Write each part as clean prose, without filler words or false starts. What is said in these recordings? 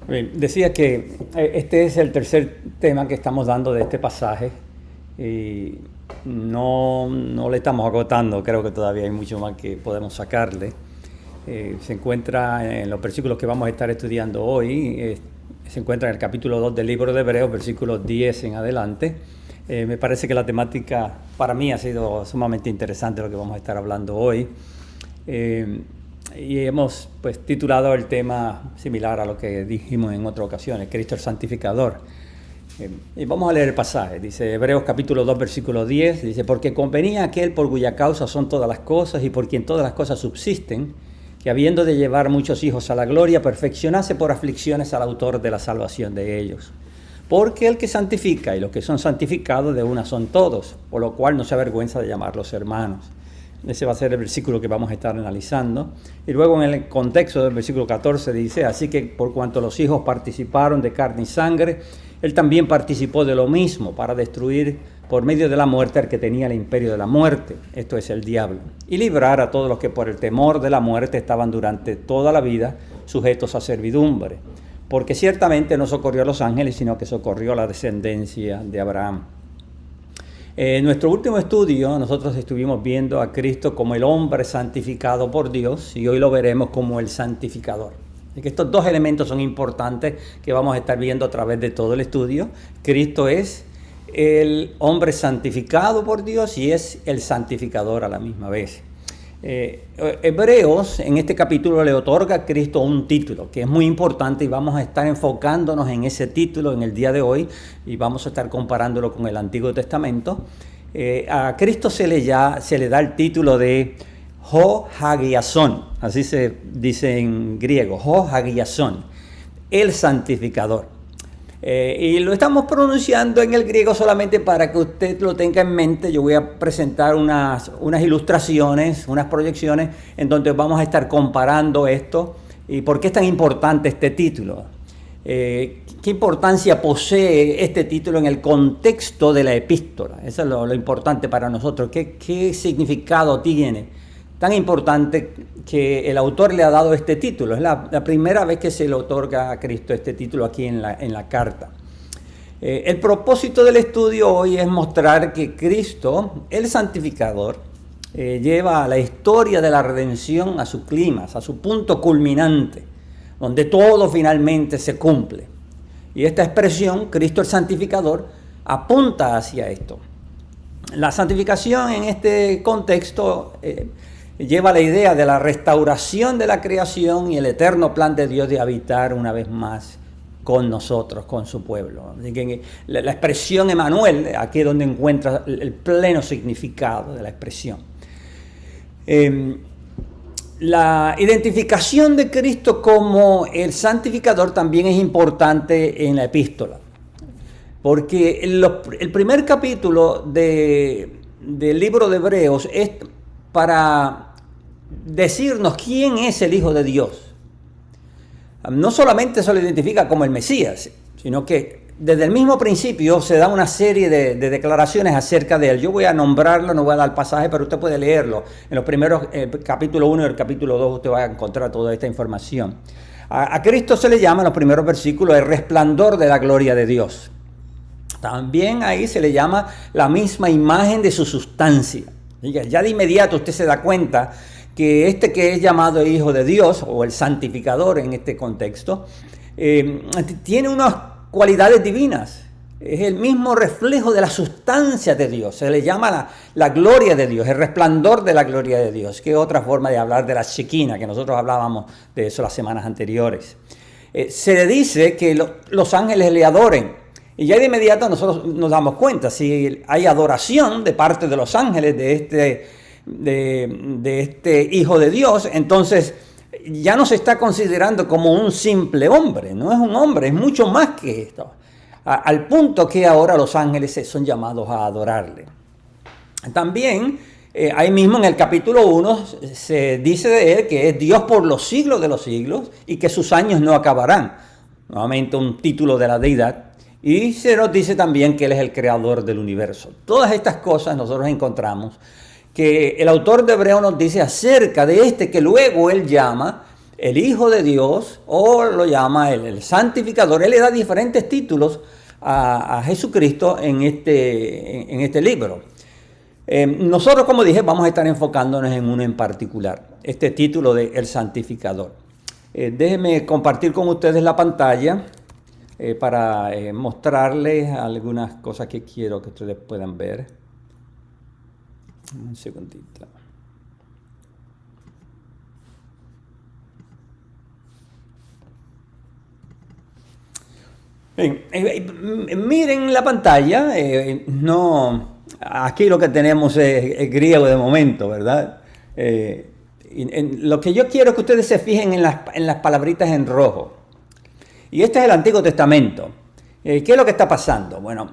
Bien, decía que este es el tercer tema que estamos dando de este pasaje y no le estamos agotando, creo que todavía hay mucho más que podemos sacarle. Se encuentra en los versículos que vamos a estar estudiando hoy, se encuentra en el capítulo 2 del libro de Hebreos, versículos 10 en adelante. Me parece que la temática para mí ha sido sumamente interesante lo que vamos a estar hablando hoy. Y hemos titulado el tema similar a lo que dijimos en otras ocasiones, Cristo el Santificador. Y vamos a leer el pasaje. Dice Hebreos capítulo 2 versículo 10, dice: porque convenía aquel por cuya causa son todas las cosas y por quien todas las cosas subsisten, que habiendo de llevar muchos hijos a la gloria, perfeccionase por aflicciones al autor de la salvación de ellos. Porque el que santifica y los que son santificados de una son todos, por lo cual no se avergüenza de llamarlos hermanos. Ese va a ser el versículo que vamos a estar analizando. Y luego en el contexto del versículo 14 dice: así que por cuanto los hijos participaron de carne y sangre, él también participó de lo mismo, para destruir por medio de la muerte al que tenía el imperio de la muerte, esto es el diablo, y librar a todos los que por el temor de la muerte estaban durante toda la vida sujetos a servidumbre. Porque ciertamente no socorrió a los ángeles, sino que socorrió a la descendencia de Abraham. En nuestro último estudio, nosotros estuvimos viendo a Cristo como el hombre santificado por Dios, y hoy lo veremos como el santificador. Así que estos dos elementos son importantes que vamos a estar viendo a través de todo el estudio. Cristo es el hombre santificado por Dios y es el santificador a la misma vez. Hebreos en este capítulo le otorga a Cristo un título que es muy importante, y vamos a estar enfocándonos en ese título en el día de hoy, y vamos a estar comparándolo con el Antiguo Testamento. A Cristo se le da el título de Ho Hagiasón, así se dice en griego, Ho Hagiasón, el santificador. Y lo estamos pronunciando en el griego solamente para que usted lo tenga en mente. Yo voy a presentar unas ilustraciones, unas proyecciones en donde vamos a estar comparando esto y por qué es tan importante este título. ¿Qué importancia posee este título en el contexto de la epístola? Eso es lo importante para nosotros. ¿Qué significado tiene? Tan importante que el autor le ha dado este título. Es la primera vez que se le otorga a Cristo este título aquí en la carta. El propósito del estudio hoy es mostrar que Cristo, el santificador, lleva la historia de la redención a su clímax, a su punto culminante, donde todo finalmente se cumple. Y esta expresión, Cristo el santificador, apunta hacia esto. La santificación en este contexto lleva la idea de la restauración de la creación y el eterno plan de Dios de habitar una vez más con nosotros, con su pueblo. Así que la expresión Emmanuel, aquí es donde encuentra el pleno significado de la expresión. La identificación de Cristo como el santificador también es importante en la epístola, porque el primer capítulo del libro de Hebreos es para decirnos quién es el Hijo de Dios. No solamente se lo identifica como el Mesías, sino que desde el mismo principio se da una serie de declaraciones acerca de él. Yo voy a nombrarlo, no voy a dar pasaje, pero usted puede leerlo. En los primeros, capítulo 1 y el capítulo 2, usted va a encontrar toda esta información. A Cristo se le llama en los primeros versículos el resplandor de la gloria de Dios. También ahí se le llama la misma imagen de su sustancia. Ya de inmediato usted se da cuenta que este que es llamado Hijo de Dios, o el santificador en este contexto, tiene unas cualidades divinas. Es el mismo reflejo de la sustancia de Dios. Se le llama la gloria de Dios, el resplandor de la gloria de Dios, que es otra forma de hablar de la Shekinah, que nosotros hablábamos de eso las semanas anteriores. Se le dice que los ángeles le adoren. Y ya de inmediato nosotros nos damos cuenta, si hay adoración de parte de los ángeles de este Hijo de Dios, entonces ya no se está considerando como un simple hombre, no es un hombre, es mucho más que esto, al punto que ahora los ángeles son llamados a adorarle. También, ahí mismo en el capítulo 1 se dice de él que es Dios por los siglos de los siglos y que sus años no acabarán. Nuevamente un título de la deidad. Y se nos dice también que Él es el creador del universo. Todas estas cosas nosotros encontramos que el autor de Hebreo nos dice acerca de este que luego Él llama el Hijo de Dios, o lo llama el santificador. Él le da diferentes títulos a Jesucristo en este libro. Nosotros, como dije, vamos a estar enfocándonos en uno en particular, este título de El Santificador. Déjenme compartir con ustedes la pantalla para mostrarles algunas cosas que quiero que ustedes puedan ver. Un segundito. Bien, miren la pantalla. Aquí lo que tenemos es griego de momento, ¿verdad? Lo que yo quiero es que ustedes se fijen en las palabritas en rojo. Y este es el Antiguo Testamento. ¿Qué es lo que está pasando? Bueno,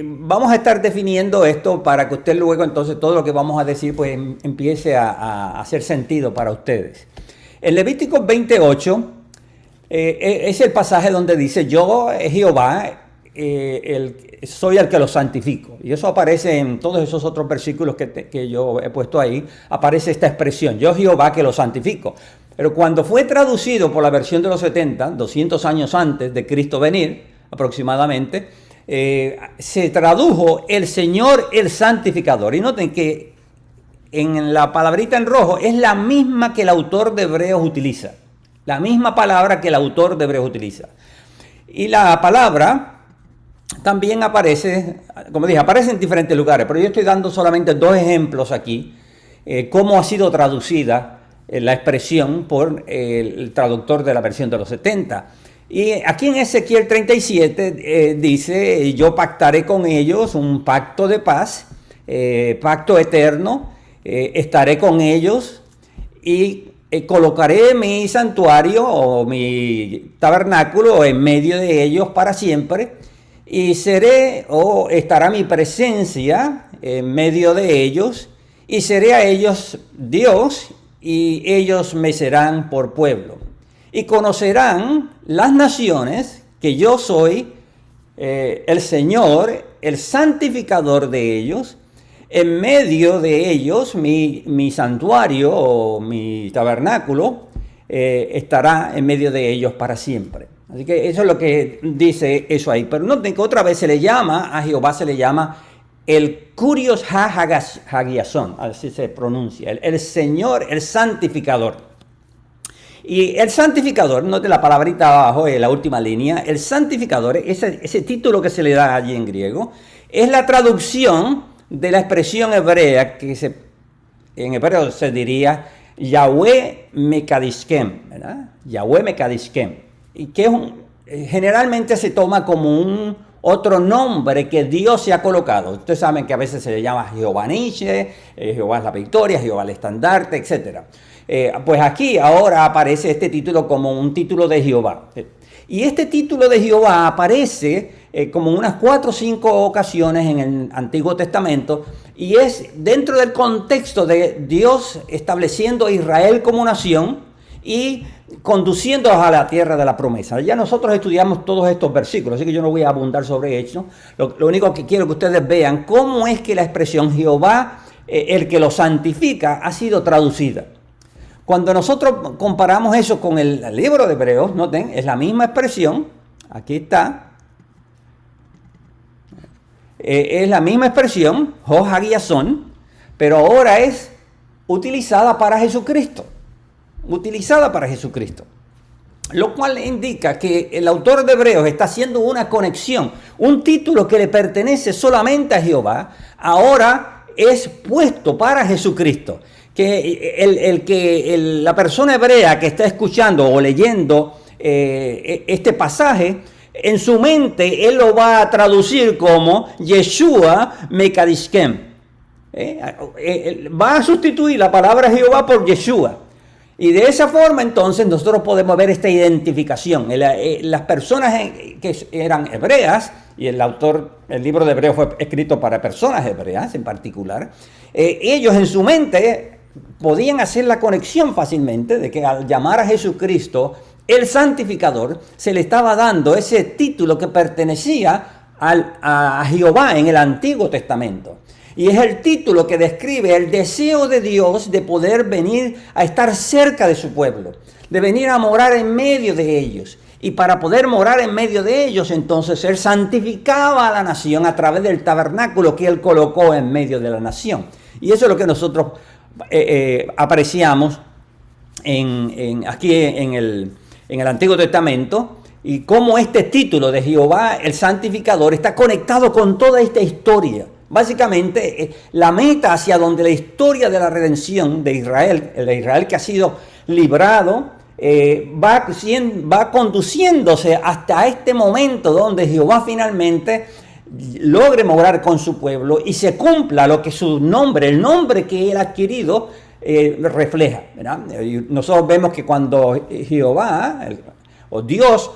vamos a estar definiendo esto para que usted luego, entonces, todo lo que vamos a decir, pues empiece a hacer sentido para ustedes. En Levítico 28 es el pasaje donde dice: yo, Jehová, soy el que los santifico. Y eso aparece en todos esos otros versículos que yo he puesto ahí. Aparece esta expresión: yo, Jehová, que los santifico. Pero cuando fue traducido por la versión de los 70, 200 años antes de Cristo venir, aproximadamente, se tradujo el Señor, el santificador. Y noten que en la palabrita en rojo es la misma que el autor de Hebreos utiliza. La misma palabra que el autor de Hebreos utiliza. Y la palabra también aparece, como dije, aparece en diferentes lugares, pero yo estoy dando solamente dos ejemplos aquí, cómo ha sido traducida la expresión por el traductor de la versión de los 70. Y aquí en Ezequiel 37 dice: yo pactaré con ellos un pacto de paz, pacto eterno, estaré con ellos y colocaré mi santuario o mi tabernáculo en medio de ellos para siempre, y estará mi presencia en medio de ellos, y seré a ellos Dios, y ellos me serán por pueblo. Y conocerán las naciones que yo soy el Señor, el santificador de ellos. En medio de ellos, mi santuario o mi tabernáculo estará en medio de ellos para siempre. Así que eso es lo que dice eso ahí. Pero noten que otra vez se le llama, a Jehová se le llama el Kurios HaGiasón, así se pronuncia, el Señor, el santificador. Y el santificador, note la palabrita abajo, en la última línea, el santificador, ese título que se le da allí en griego, es la traducción de la expresión hebrea que en hebreo se diría Yahweh Mekadishkem, ¿verdad? Yahweh Mekadishkem, y que generalmente se toma como otro nombre que Dios se ha colocado. Ustedes saben que a veces se le llama Jehová Nishe, Jehová es la victoria, Jehová el estandarte, etc. Pues aquí ahora aparece este título como un título de Jehová. Y este título de Jehová aparece como unas 4 o 5 ocasiones en el Antiguo Testamento, y es dentro del contexto de Dios estableciendo a Israel como nación y conduciéndolos a la tierra de la promesa. Ya nosotros estudiamos todos estos versículos, así que yo no voy a abundar sobre ellos. Lo único que quiero que ustedes vean cómo es que la expresión Jehová, el que lo santifica, ha sido traducida. Cuando nosotros comparamos eso con el libro de Hebreos, noten, es la misma expresión. Aquí está. Es la misma expresión, HaGiasón, pero ahora es utilizada para Jesucristo. Utilizada para Jesucristo. Lo cual indica que el autor de Hebreos está haciendo una conexión. Un título que le pertenece solamente a Jehová, ahora es puesto para Jesucristo. Que la persona hebrea que está escuchando o leyendo este pasaje, en su mente él lo va a traducir como Yeshua Mekadishkem. Va a sustituir la palabra Jehová por Yeshua. Y de esa forma entonces nosotros podemos ver esta identificación. Las personas que eran hebreas, y el libro de Hebreos fue escrito para personas hebreas en particular, ellos en su mente podían hacer la conexión fácilmente de que al llamar a Jesucristo el santificador, se le estaba dando ese título que pertenecía a Jehová en el Antiguo Testamento. Y es el título que describe el deseo de Dios de poder venir a estar cerca de su pueblo. de venir a morar en medio de ellos. Y para poder morar en medio de ellos, entonces Él santificaba a la nación a través del tabernáculo que Él colocó en medio de la nación. Y eso es lo que nosotros apreciamos aquí en el Antiguo Testamento, y cómo este título de Jehová el Santificador está conectado con toda esta historia. Básicamente, la meta hacia donde la historia de la redención de Israel, el Israel que ha sido librado, va conduciéndose hasta este momento donde Jehová finalmente logre morar con su pueblo y se cumpla lo que su nombre, el nombre que Él ha adquirido, refleja, ¿verdad? Nosotros vemos que cuando Jehová o Dios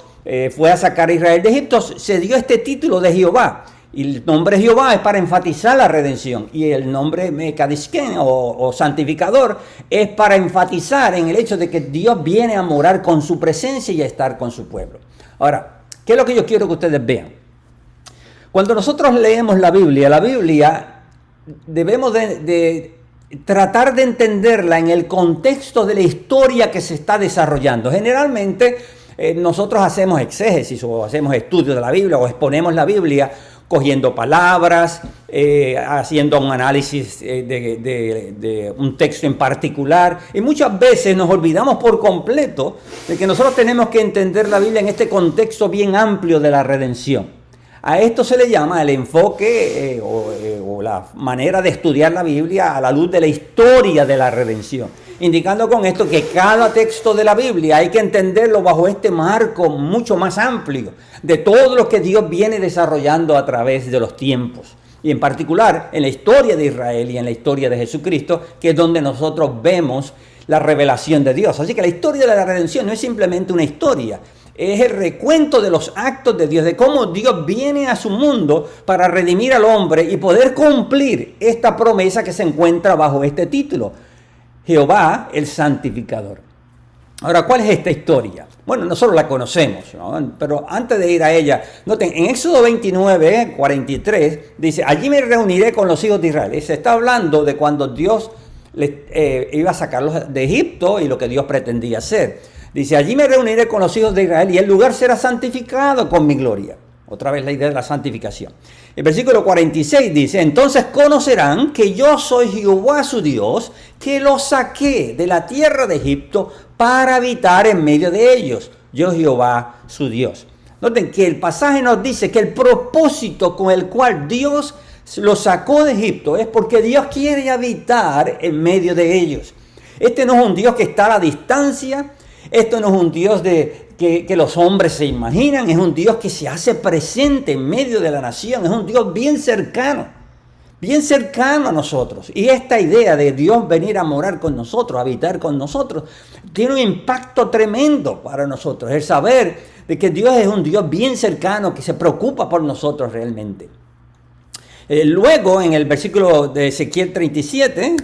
fue a sacar a Israel de Egipto, se dio este título de Jehová. Y el nombre Jehová es para enfatizar la redención. Y el nombre Mekadishken o santificador es para enfatizar en el hecho de que Dios viene a morar con su presencia y a estar con su pueblo. Ahora, ¿qué es lo que yo quiero que ustedes vean? Cuando nosotros leemos la Biblia debemos de tratar de entenderla en el contexto de la historia que se está desarrollando. Generalmente nosotros hacemos exégesis o hacemos estudios de la Biblia o exponemos la Biblia cogiendo palabras, haciendo un análisis de un texto en particular. Y muchas veces nos olvidamos por completo de que nosotros tenemos que entender la Biblia en este contexto bien amplio de la redención. A esto se le llama el enfoque o la manera de estudiar la Biblia a la luz de la historia de la redención. Indicando con esto que cada texto de la Biblia hay que entenderlo bajo este marco mucho más amplio de todo lo que Dios viene desarrollando a través de los tiempos. Y en particular en la historia de Israel y en la historia de Jesucristo, que es donde nosotros vemos la revelación de Dios. Así que la historia de la redención no es simplemente una historia, es el recuento de los actos de Dios, de cómo Dios viene a su mundo para redimir al hombre y poder cumplir esta promesa que se encuentra bajo este título. Jehová el Santificador. Ahora, ¿cuál es esta historia? Bueno, nosotros la conocemos, ¿no? Pero antes de ir a ella, noten, en Éxodo 29, 43, dice, allí me reuniré con los hijos de Israel. Y se está hablando de cuando Dios iba a sacarlos de Egipto y lo que Dios pretendía hacer. Dice, allí me reuniré con los hijos de Israel y el lugar será santificado con mi gloria. Otra vez la idea de la santificación. El versículo 46 dice, entonces conocerán que yo soy Jehová su Dios, que los saqué de la tierra de Egipto para habitar en medio de ellos. Yo Jehová su Dios. Noten que el pasaje nos dice que el propósito con el cual Dios los sacó de Egipto es porque Dios quiere habitar en medio de ellos. Este no es un Dios que está a la distancia. Esto no es un Dios que los hombres se imaginan, es un Dios que se hace presente en medio de la nación, es un Dios bien cercano a nosotros. Y esta idea de Dios venir a morar con nosotros, a habitar con nosotros, tiene un impacto tremendo para nosotros. El saber de que Dios es un Dios bien cercano, que se preocupa por nosotros realmente. Luego, en el versículo de Ezequiel 37...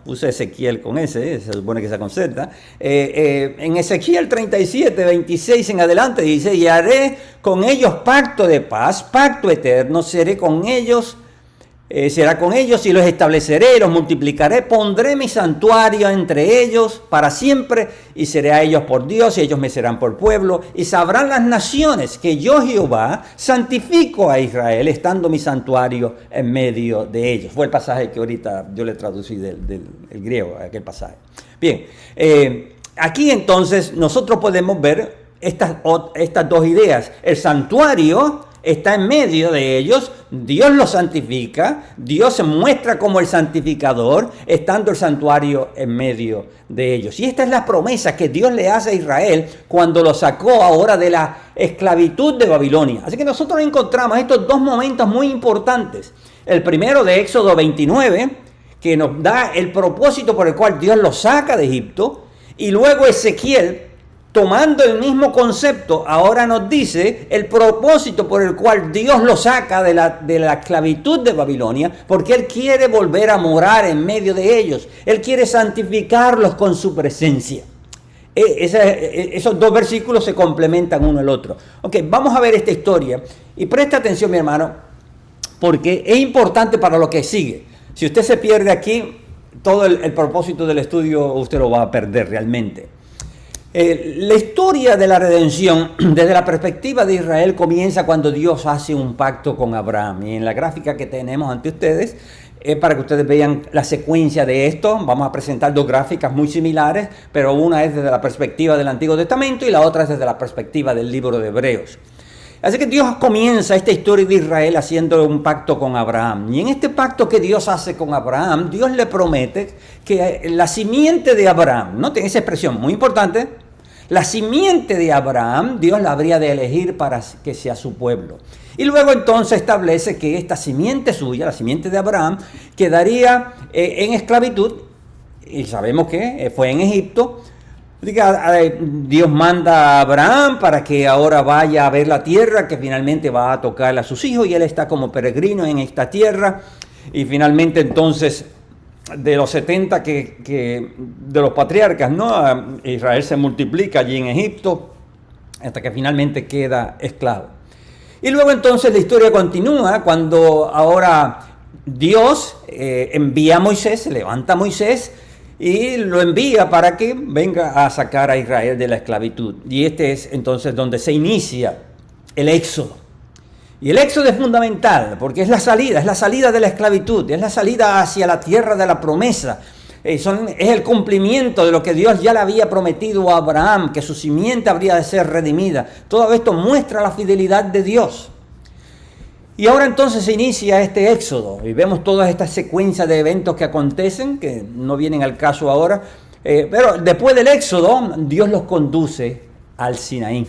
puse Ezequiel con ese, se supone que se concerta. En Ezequiel 37, 26 en adelante dice, y haré con ellos pacto de paz, pacto eterno, será con ellos y los estableceré, los multiplicaré, pondré mi santuario entre ellos para siempre y seré a ellos por Dios y ellos me serán por pueblo y sabrán las naciones que yo Jehová santifico a Israel estando mi santuario en medio de ellos. Fue el pasaje que ahorita yo le traducí del griego, aquel pasaje. Bien, aquí entonces nosotros podemos ver estas dos ideas. El santuario está en medio de ellos, Dios los santifica, Dios se muestra como el santificador, estando el santuario en medio de ellos. Y esta es la promesa que Dios le hace a Israel cuando lo sacó ahora de la esclavitud de Babilonia. Así que nosotros encontramos estos dos momentos muy importantes. El primero de Éxodo 29, que nos da el propósito por el cual Dios los saca de Egipto, y luego Ezequiel, tomando el mismo concepto, ahora nos dice el propósito por el cual Dios lo saca de la esclavitud de Babilonia, porque Él quiere volver a morar en medio de ellos. Él quiere santificarlos con su presencia. Esos dos versículos se complementan uno al otro. Ok, vamos a ver esta historia. Y presta atención, mi hermano, porque es importante para lo que sigue. Si usted se pierde aquí, todo el propósito del estudio usted lo va a perder realmente. La historia de la redención desde la perspectiva de Israel comienza cuando Dios hace un pacto con Abraham. Y en la gráfica que tenemos ante ustedes, para que ustedes vean la secuencia de esto, vamos a presentar dos gráficas muy similares, pero una es desde la perspectiva del Antiguo Testamento y la otra es desde la perspectiva del libro de Hebreos. Así que Dios comienza esta historia de Israel haciendo un pacto con Abraham. Y en este pacto que Dios hace con Abraham, Dios le promete que la simiente de Abraham, noten esa expresión muy importante, la simiente de Abraham, Dios la habría de elegir para que sea su pueblo. Y luego entonces establece que esta simiente suya, la simiente de Abraham, quedaría en esclavitud, y sabemos que fue en Egipto. Dios manda a Abraham para que ahora vaya a ver la tierra que finalmente va a tocar a sus hijos, y él está como peregrino en esta tierra. Y finalmente entonces, de los 70 de los patriarcas, ¿no? Israel se multiplica allí en Egipto hasta que finalmente queda esclavo. Y luego entonces la historia continúa cuando ahora Dios envía a Moisés, se levanta a Moisés y lo envía para que venga a sacar a Israel de la esclavitud. Y este es entonces donde se inicia el éxodo. Y el éxodo es fundamental porque es la salida de la esclavitud, es la salida hacia la tierra de la promesa. Es el cumplimiento de lo que Dios ya le había prometido a Abraham, que su simiente habría de ser redimida. Todo esto muestra la fidelidad de Dios. Y ahora entonces se inicia este éxodo y vemos todas estas secuencias de eventos que acontecen, que no vienen al caso ahora, pero después del éxodo Dios los conduce al Sinaí.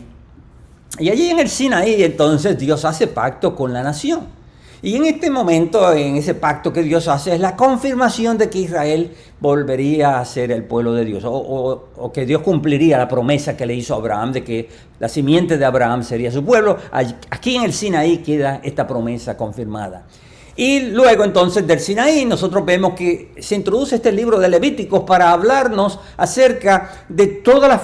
Y allí en el Sinaí entonces Dios hace pacto con la nación. Y en este momento, en ese pacto que Dios hace, es la confirmación de que Israel volvería a ser el pueblo de Dios, o que Dios cumpliría la promesa que le hizo a Abraham de que la simiente de Abraham sería su pueblo. Aquí en el Sinaí queda esta promesa confirmada. Y luego entonces del Sinaí nosotros vemos que se introduce este libro de Levíticos para hablarnos acerca de todas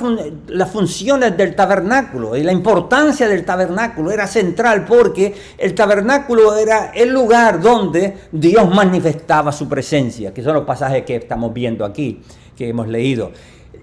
las funciones del tabernáculo. Y la importancia del tabernáculo era central porque el tabernáculo era el lugar donde Dios manifestaba su presencia, que son los pasajes que estamos viendo aquí, que hemos leído.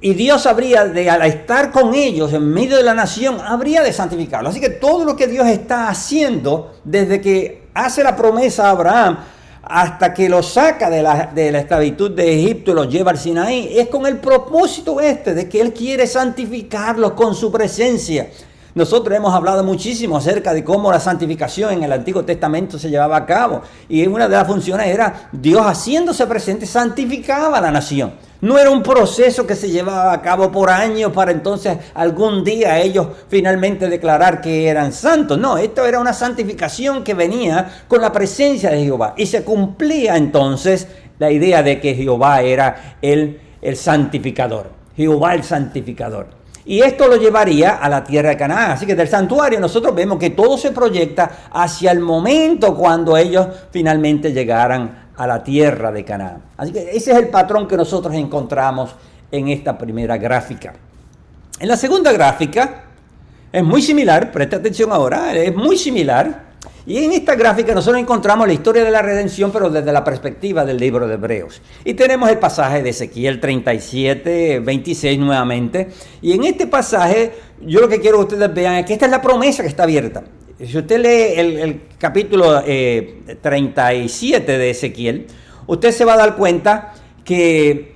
Y Dios al estar con ellos en medio de la nación, habría de santificarlo. Así que todo lo que Dios está haciendo desde que hace la promesa a Abraham hasta que lo saca de la esclavitud de Egipto y lo lleva al Sinaí, es con el propósito de que Él quiere santificarlos con su presencia. Nosotros hemos hablado muchísimo acerca de cómo la santificación en el Antiguo Testamento se llevaba a cabo. Y una de las funciones era Dios haciéndose presente, santificaba a la nación. No era un proceso que se llevaba a cabo por años para entonces algún día ellos finalmente declarar que eran santos. No, esto era una santificación que venía con la presencia de Jehová. Y se cumplía entonces la idea de que Jehová era el santificador. Jehová el santificador. Y esto lo llevaría a la tierra de Canaán. Así que del santuario nosotros vemos que todo se proyecta hacia el momento cuando ellos finalmente llegaran a la tierra de Canaán. Así que ese es el patrón que nosotros encontramos en esta primera gráfica. En la segunda gráfica es muy similar, presta atención ahora, es muy similar. Y en esta gráfica nosotros encontramos la historia de la redención, pero desde la perspectiva del libro de Hebreos. Y tenemos el pasaje de Ezequiel 37, 26 nuevamente. Y en este pasaje, yo lo que quiero que ustedes vean es que esta es la promesa que está abierta. Si usted lee el capítulo 37 de Ezequiel, usted se va a dar cuenta que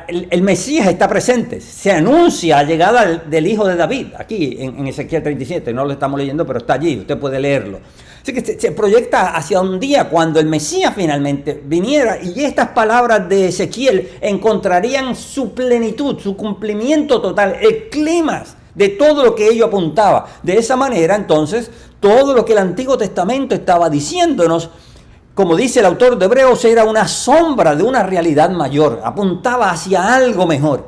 el Mesías está presente. Se anuncia la llegada del hijo de David, aquí en Ezequiel 37. No lo estamos leyendo, pero está allí, usted puede leerlo. Así que se proyecta hacia un día cuando el Mesías finalmente viniera y estas palabras de Ezequiel encontrarían su plenitud, su cumplimiento total, el clímax de todo lo que ello apuntaba. De esa manera, entonces, todo lo que el Antiguo Testamento estaba diciéndonos, como dice el autor de Hebreos, era una sombra de una realidad mayor, apuntaba hacia algo mejor.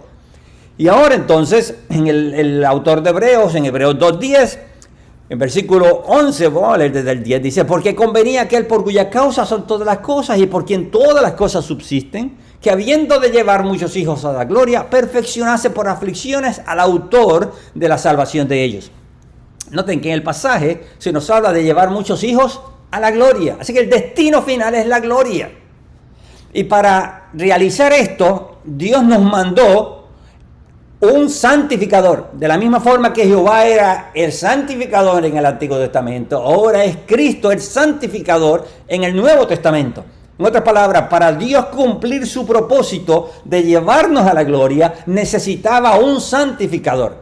Y ahora entonces, en el autor de Hebreos, en Hebreos 2:10, en versículo 11, vamos a leer desde el 10, dice: porque convenía aquel por cuya causa son todas las cosas y por quien todas las cosas subsisten, que habiendo de llevar muchos hijos a la gloria, perfeccionase por aflicciones al autor de la salvación de ellos. Noten que en el pasaje se nos habla de llevar muchos hijos a la gloria. Así que el destino final es la gloria. Y para realizar esto, Dios nos mandó un santificador. De la misma forma que Jehová era el santificador en el Antiguo Testamento, ahora es Cristo el santificador en el Nuevo Testamento. En otras palabras, para Dios cumplir su propósito de llevarnos a la gloria, necesitaba un santificador.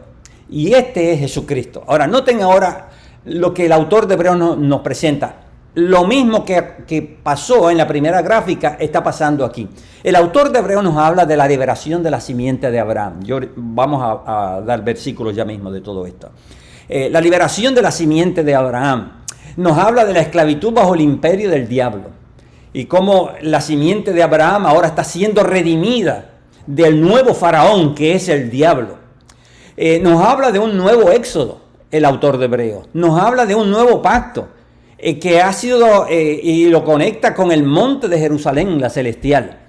Y este es Jesucristo. Ahora, noten ahora lo que el autor de Hebreos nos presenta. Lo mismo que pasó en la primera gráfica está pasando aquí. El autor de Hebreos nos habla de la liberación de la simiente de Abraham. Vamos a dar versículos ya mismo de todo esto. La liberación de la simiente de Abraham nos habla de la esclavitud bajo el imperio del diablo. Y cómo la simiente de Abraham ahora está siendo redimida del nuevo faraón que es el diablo. Nos habla de un nuevo éxodo, el autor de Hebreos. Nos habla de un nuevo pacto que ha sido, y lo conecta con el monte de Jerusalén, la celestial.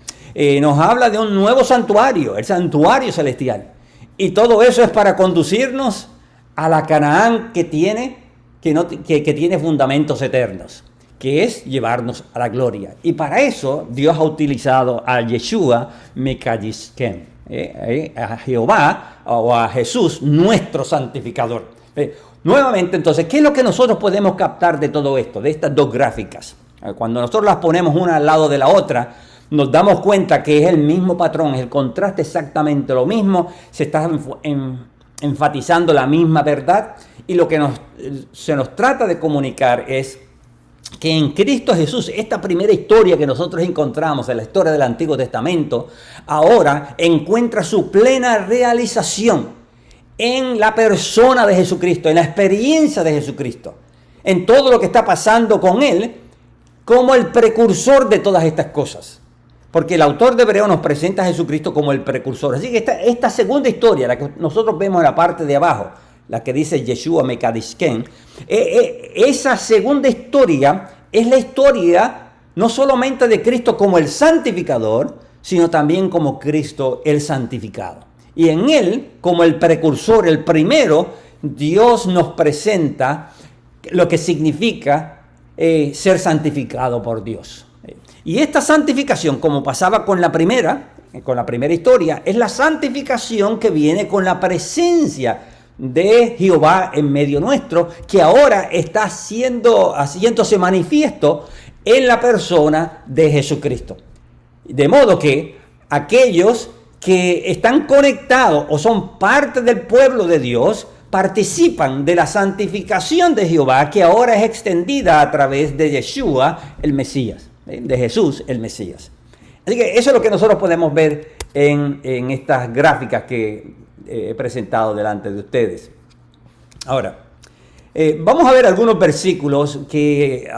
Nos habla de un nuevo santuario, el santuario celestial. Y todo eso es para conducirnos a la Canaán que tiene fundamentos eternos, que es llevarnos a la gloria. Y para eso Dios ha utilizado a Yeshua Mekadishkem, a Jehová o a Jesús, nuestro santificador. Nuevamente, entonces, ¿qué es lo que nosotros podemos captar de todo esto, de estas dos gráficas? Cuando nosotros las ponemos una al lado de la otra, nos damos cuenta que es el mismo patrón, es el contraste exactamente lo mismo, se está enfatizando la misma verdad, y lo que se nos trata de comunicar es que en Cristo Jesús, esta primera historia que nosotros encontramos en la historia del Antiguo Testamento, ahora encuentra su plena realización en la persona de Jesucristo, en la experiencia de Jesucristo, en todo lo que está pasando con Él, como el precursor de todas estas cosas. Porque el autor de Hebreos nos presenta a Jesucristo como el precursor. Así que esta segunda historia, la que nosotros vemos en la parte de abajo, la que dice Yeshua Mekadishkem, esa segunda historia es la historia no solamente de Cristo como el santificador, sino también como Cristo el santificado. Y en Él, como el precursor, el primero, Dios nos presenta lo que significa ser santificado por Dios. Y esta santificación, como pasaba con la primera historia, es la santificación que viene con la presencia de Jehová en medio nuestro, que ahora está haciéndose manifiesto en la persona de Jesucristo. De modo que aquellos que están conectados o son parte del pueblo de Dios participan de la santificación de Jehová, que ahora es extendida a través de Yeshua, el Mesías, de Jesús, el Mesías. Así que eso es lo que nosotros podemos ver en estas gráficas que he presentado delante de ustedes. Ahora, vamos a ver algunos versículos que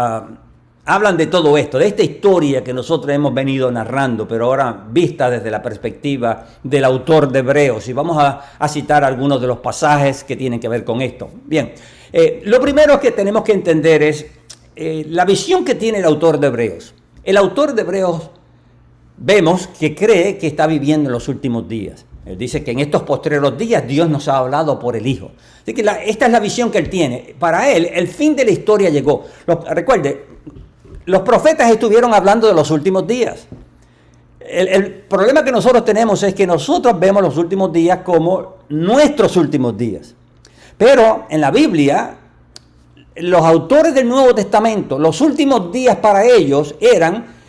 hablan de todo esto, de esta historia que nosotros hemos venido narrando, pero ahora vista desde la perspectiva del autor de Hebreos. Y vamos a citar algunos de los pasajes que tienen que ver con esto. Bien, lo primero que tenemos que entender es la visión que tiene el autor de Hebreos. El autor de Hebreos vemos que cree que está viviendo en los últimos días. Él dice que en estos postreros días Dios nos ha hablado por el Hijo. Así que esta es la visión que él tiene. Para él, el fin de la historia llegó. Recuerde, los profetas estuvieron hablando de los últimos días. El problema que nosotros tenemos es que nosotros vemos los últimos días como nuestros últimos días. Pero en la Biblia, los autores del Nuevo Testamento, los últimos días para ellos eran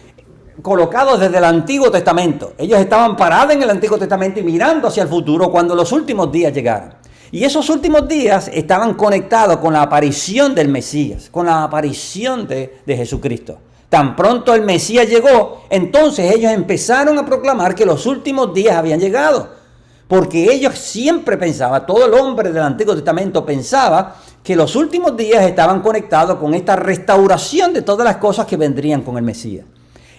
colocados desde el Antiguo Testamento. Ellos estaban parados en el Antiguo Testamento y mirando hacia el futuro cuando los últimos días llegaron. Y esos últimos días estaban conectados con la aparición del Mesías, con la aparición de Jesucristo. Tan pronto el Mesías llegó, entonces ellos empezaron a proclamar que los últimos días habían llegado. Porque ellos siempre pensaban, todo el hombre del Antiguo Testamento pensaba que los últimos días estaban conectados con esta restauración de todas las cosas que vendrían con el Mesías.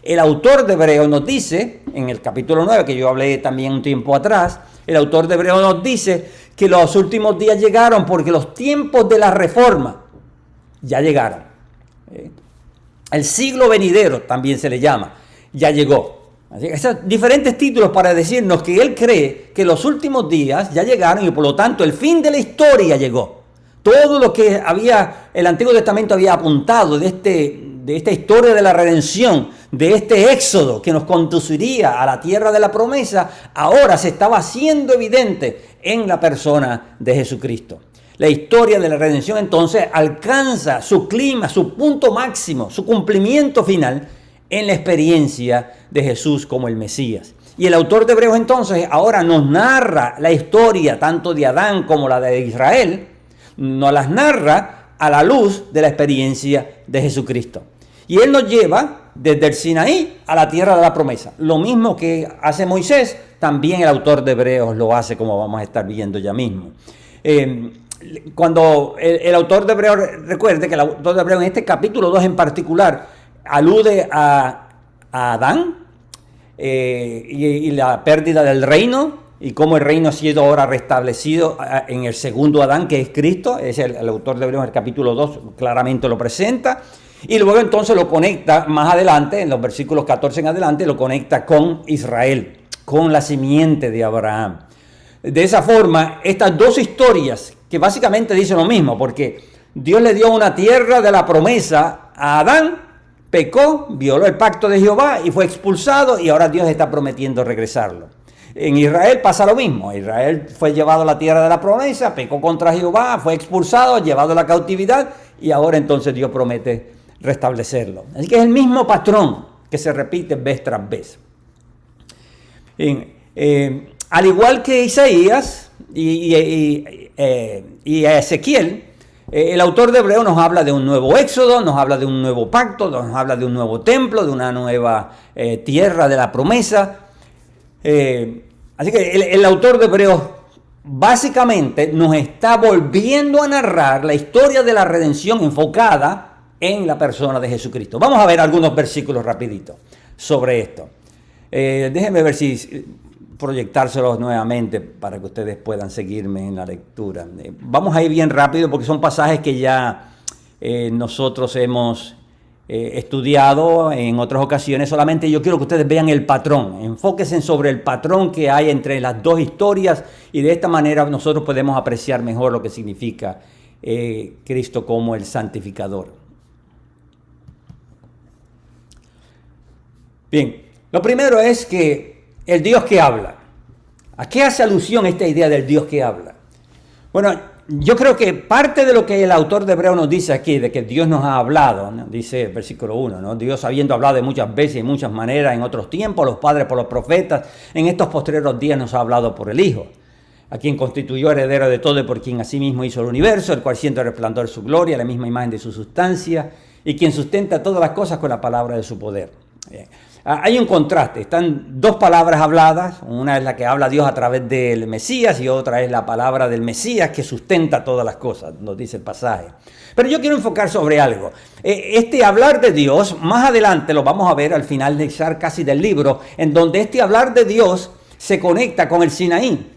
El autor de Hebreos nos dice, en el capítulo 9, que yo hablé también un tiempo atrás, el autor de Hebreos nos dice que los últimos días llegaron porque los tiempos de la reforma ya llegaron. El siglo venidero también se le llama, ya llegó. Así que esos diferentes títulos para decirnos que él cree que los últimos días ya llegaron y por lo tanto el fin de la historia llegó. Todo lo que el Antiguo Testamento había apuntado de esta historia de la redención, de este éxodo que nos conduciría a la tierra de la promesa, ahora se estaba haciendo evidente en la persona de Jesucristo. La historia de la redención entonces alcanza su clima, su punto máximo, su cumplimiento final en la experiencia de Jesús como el Mesías. Y el autor de Hebreos entonces ahora nos narra la historia tanto de Adán como la de Israel, nos las narra a la luz de la experiencia de Jesucristo. Y él nos lleva desde el Sinaí a la tierra de la promesa. Lo mismo que hace Moisés, también el autor de Hebreos lo hace, como vamos a estar viendo ya mismo. Cuando el autor de Hebreos, recuerde que el autor de Hebreos en este capítulo 2 en particular alude a Adán y la pérdida del reino, y cómo el reino ha sido ahora restablecido en el segundo Adán, que es Cristo. Es el autor de Hebreos en el capítulo 2 claramente lo presenta. Y luego entonces lo conecta más adelante, en los versículos 14 en adelante, lo conecta con Israel, con la simiente de Abraham. De esa forma, estas dos historias, que básicamente dicen lo mismo, porque Dios le dio una tierra de la promesa a Adán, pecó, violó el pacto de Jehová y fue expulsado, y ahora Dios está prometiendo regresarlo. En Israel pasa lo mismo. Israel fue llevado a la tierra de la promesa, pecó contra Jehová, fue expulsado, llevado a la cautividad, y ahora entonces Dios promete restablecerlo. Así que es el mismo patrón que se repite vez tras vez. Al igual que Isaías y Ezequiel, el autor de Hebreos nos habla de un nuevo éxodo, nos habla de un nuevo pacto, nos habla de un nuevo templo, de una nueva tierra de la promesa. Así que el autor de Hebreos básicamente nos está volviendo a narrar la historia de la redención enfocada en la persona de Jesucristo. Vamos a ver algunos versículos rapidito sobre esto. Déjenme ver si proyectárselos nuevamente para que ustedes puedan seguirme en la lectura. Vamos a ir bien rápido porque son pasajes que ya nosotros hemos estudiado en otras ocasiones. Solamente yo quiero que ustedes vean el patrón, enfóquense sobre el patrón que hay entre las dos historias, y de esta manera nosotros podemos apreciar mejor lo que significa Cristo como el santificador. Bien, lo primero es que el Dios que habla. ¿A qué hace alusión esta idea del Dios que habla? Bueno, yo creo que parte de lo que el autor de Hebreos nos dice aquí, de que Dios nos ha hablado, ¿no? Dice el versículo 1, ¿no? Dios habiendo hablado de muchas veces y de muchas maneras en otros tiempos, los padres por los profetas, en estos postreros días nos ha hablado por el Hijo, a quien constituyó heredero de todo y por quien asimismo hizo el universo, el cual siendo el resplandor de su gloria, la misma imagen de su sustancia, y quien sustenta todas las cosas con la palabra de su poder. Hay un contraste, están dos palabras habladas, una es la que habla Dios a través del Mesías y otra es la palabra del Mesías que sustenta todas las cosas, nos dice el pasaje. Pero yo quiero enfocar sobre algo. Este hablar de Dios, más adelante lo vamos a ver al finalizar casi del libro, en donde este hablar de Dios se conecta con el Sinaí.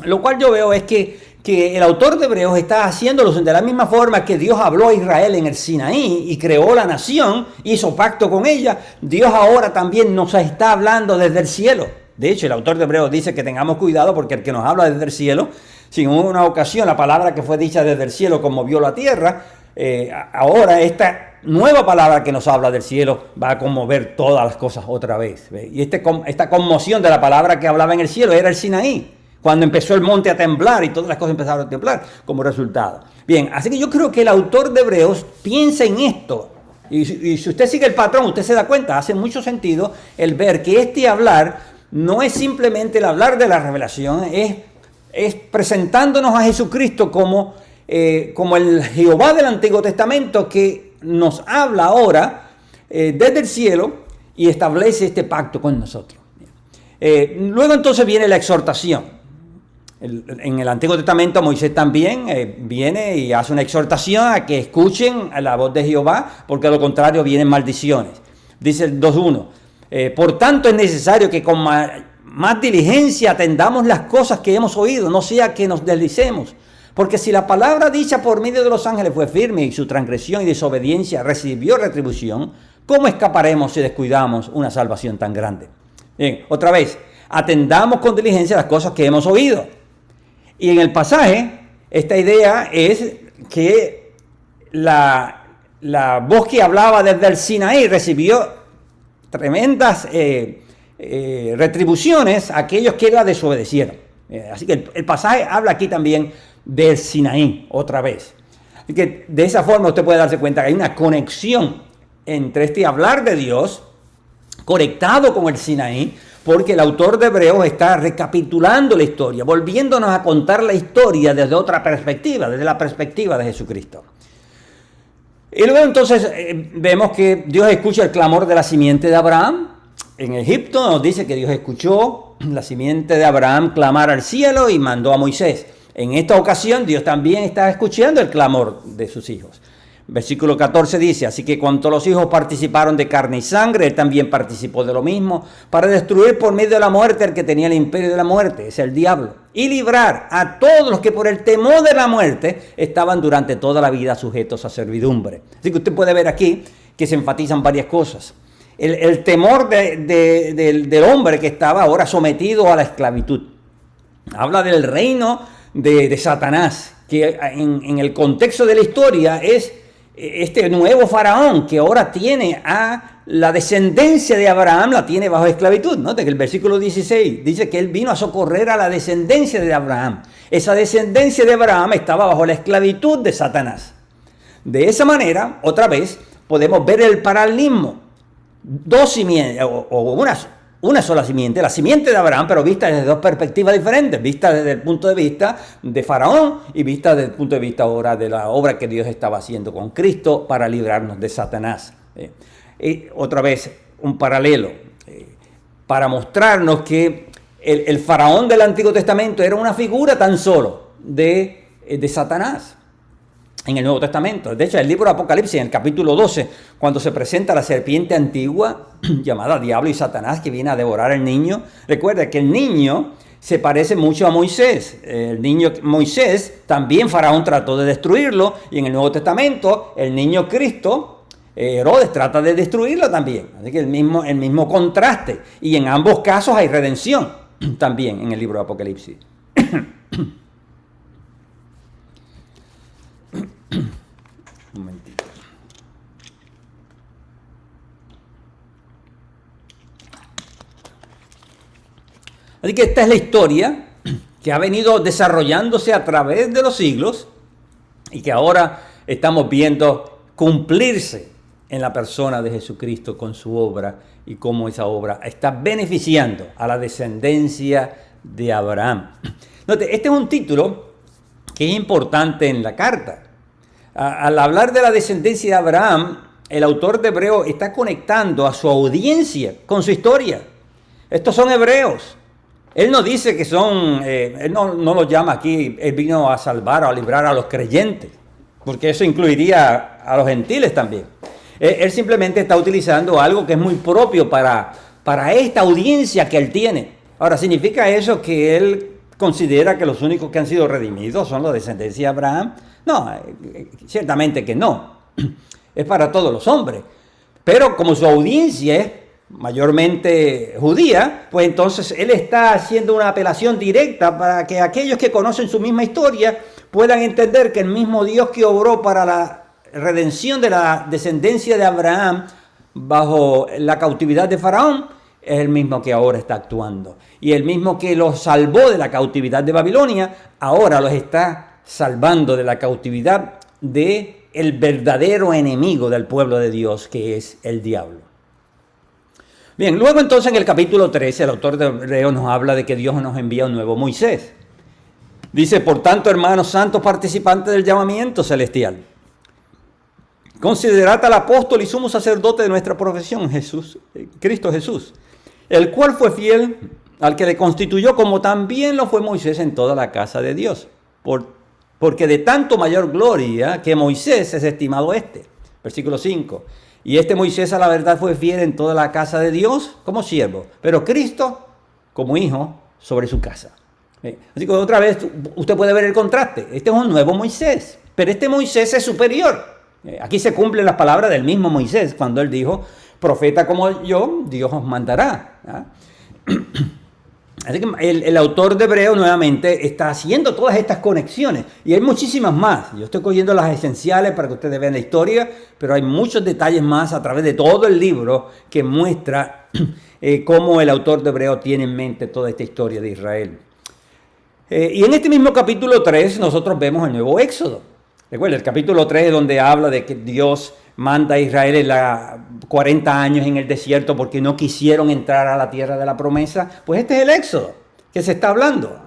Lo cual yo veo es que el autor de Hebreos está haciéndolo de la misma forma que Dios habló a Israel en el Sinaí y creó la nación, hizo pacto con ella. Dios ahora también nos está hablando desde el cielo. De hecho, el autor de Hebreos dice que tengamos cuidado porque el que nos habla desde el cielo, si en una ocasión la palabra que fue dicha desde el cielo conmovió la tierra, ahora esta nueva palabra que nos habla del cielo va a conmover todas las cosas otra vez. Y esta conmoción de la palabra que hablaba en el cielo era el Sinaí, cuando empezó el monte a temblar y todas las cosas empezaron a temblar como resultado. Bien, así que yo creo que el autor de Hebreos piensa en esto. Y si usted sigue el patrón, usted se da cuenta, hace mucho sentido el ver que este hablar no es simplemente el hablar de la revelación, es presentándonos a Jesucristo como el Jehová del Antiguo Testamento que nos habla ahora desde el cielo y establece este pacto con nosotros. Luego entonces viene la exhortación. En el Antiguo Testamento Moisés también viene y hace una exhortación a que escuchen a la voz de Jehová, porque a lo contrario vienen maldiciones. Dice el 2.1, por tanto es necesario que con más diligencia atendamos las cosas que hemos oído, no sea que nos deslicemos. Porque si la palabra dicha por medio de los ángeles fue firme y su transgresión y desobediencia recibió retribución, ¿cómo escaparemos si descuidamos una salvación tan grande? Bien, otra vez, atendamos con diligencia las cosas que hemos oído. Y en el pasaje, esta idea es que la voz que hablaba desde el Sinaí recibió tremendas retribuciones a aquellos que la desobedecieron. Así que el pasaje habla aquí también del Sinaí, otra vez. Así que de esa forma usted puede darse cuenta que hay una conexión entre este hablar de Dios conectado con el Sinaí, porque el autor de Hebreos está recapitulando la historia, volviéndonos a contar la historia desde otra perspectiva, desde la perspectiva de Jesucristo. Y luego entonces vemos que Dios escucha el clamor de la simiente de Abraham. En Egipto nos dice que Dios escuchó la simiente de Abraham clamar al cielo y mandó a Moisés. En esta ocasión Dios también está escuchando el clamor de sus hijos. Versículo 14 dice, así que cuando los hijos participaron de carne y sangre, él también participó de lo mismo, para destruir por medio de la muerte al que tenía el imperio de la muerte, es el diablo, y librar a todos los que por el temor de la muerte estaban durante toda la vida sujetos a servidumbre. Así que usted puede ver aquí que se enfatizan varias cosas. El temor del hombre que estaba ahora sometido a la esclavitud. Habla del reino de Satanás, que en el contexto de la historia es este nuevo faraón que ahora tiene a la descendencia de Abraham, la tiene bajo esclavitud. Note que el versículo 16 dice que él vino a socorrer a la descendencia de Abraham. Esa descendencia de Abraham estaba bajo la esclavitud de Satanás. De esa manera, otra vez, podemos ver el paralelismo. Dos simientes, o una sola simiente, la simiente de Abraham, pero vista desde dos perspectivas diferentes, vista desde el punto de vista de Faraón y vista desde el punto de vista ahora de la obra que Dios estaba haciendo con Cristo para librarnos de Satanás. Y otra vez, un paralelo, para mostrarnos que el Faraón del Antiguo Testamento era una figura tan solo de Satanás. En el Nuevo Testamento. De hecho, el libro de Apocalipsis, en el capítulo 12, cuando se presenta la serpiente antigua, llamada Diablo y Satanás, que viene a devorar al niño, recuerda que el niño se parece mucho a Moisés. El niño Moisés, también Faraón trató de destruirlo, y en el Nuevo Testamento, el niño Cristo, Herodes trata de destruirlo también. Así que el mismo contraste. Y en ambos casos hay redención también en el libro de Apocalipsis. Un momentito. Así que esta es la historia que ha venido desarrollándose a través de los siglos y que ahora estamos viendo cumplirse en la persona de Jesucristo con su obra y cómo esa obra está beneficiando a la descendencia de Abraham. Note, este es un título que es importante en la carta. Al hablar de la descendencia de Abraham, el autor de Hebreos está conectando a su audiencia con su historia. Estos son hebreos. Él no dice que son, él no los llama aquí, él vino a salvar o a librar a los creyentes, porque eso incluiría a los gentiles también. Él simplemente está utilizando algo que es muy propio para esta audiencia que él tiene. Ahora, ¿significa eso que él considera que los únicos que han sido redimidos son la descendencia de Abraham? No, ciertamente que no. Es para todos los hombres. Pero como su audiencia es mayormente judía, pues entonces él está haciendo una apelación directa para que aquellos que conocen su misma historia puedan entender que el mismo Dios que obró para la redención de la descendencia de Abraham bajo la cautividad de Faraón es el mismo que ahora está actuando. Y el mismo que los salvó de la cautividad de Babilonia, ahora los está salvando de la cautividad de el verdadero enemigo del pueblo de Dios, que es el diablo. Bien, luego entonces en el capítulo 13, el autor de Hebreos nos habla de que Dios nos envía un nuevo Moisés. Dice, por tanto, hermanos santos participantes del llamamiento celestial, considerad al apóstol y sumo sacerdote de nuestra profesión, Cristo Jesús, el cual fue fiel al que le constituyó, como también lo fue Moisés en toda la casa de Dios. Porque de tanto mayor gloria que Moisés es estimado este. Versículo 5. Y este Moisés a la verdad fue fiel en toda la casa de Dios como siervo, pero Cristo como hijo sobre su casa. Así que otra vez usted puede ver el contraste. Este es un nuevo Moisés, pero este Moisés es superior. Aquí se cumplen las palabras del mismo Moisés cuando él dijo, profeta como yo, Dios os mandará. Así que el autor de Hebreos nuevamente está haciendo todas estas conexiones y hay muchísimas más. Yo estoy cogiendo las esenciales para que ustedes vean la historia, pero hay muchos detalles más a través de todo el libro que muestra cómo el autor de Hebreos tiene en mente toda esta historia de Israel. Y en este mismo capítulo 3 nosotros vemos el nuevo Éxodo. Recuerda, el capítulo 3 es donde habla de que Dios manda a Israel en 40 años en el desierto porque no quisieron entrar a la tierra de la promesa. Pues este es el Éxodo que se está hablando.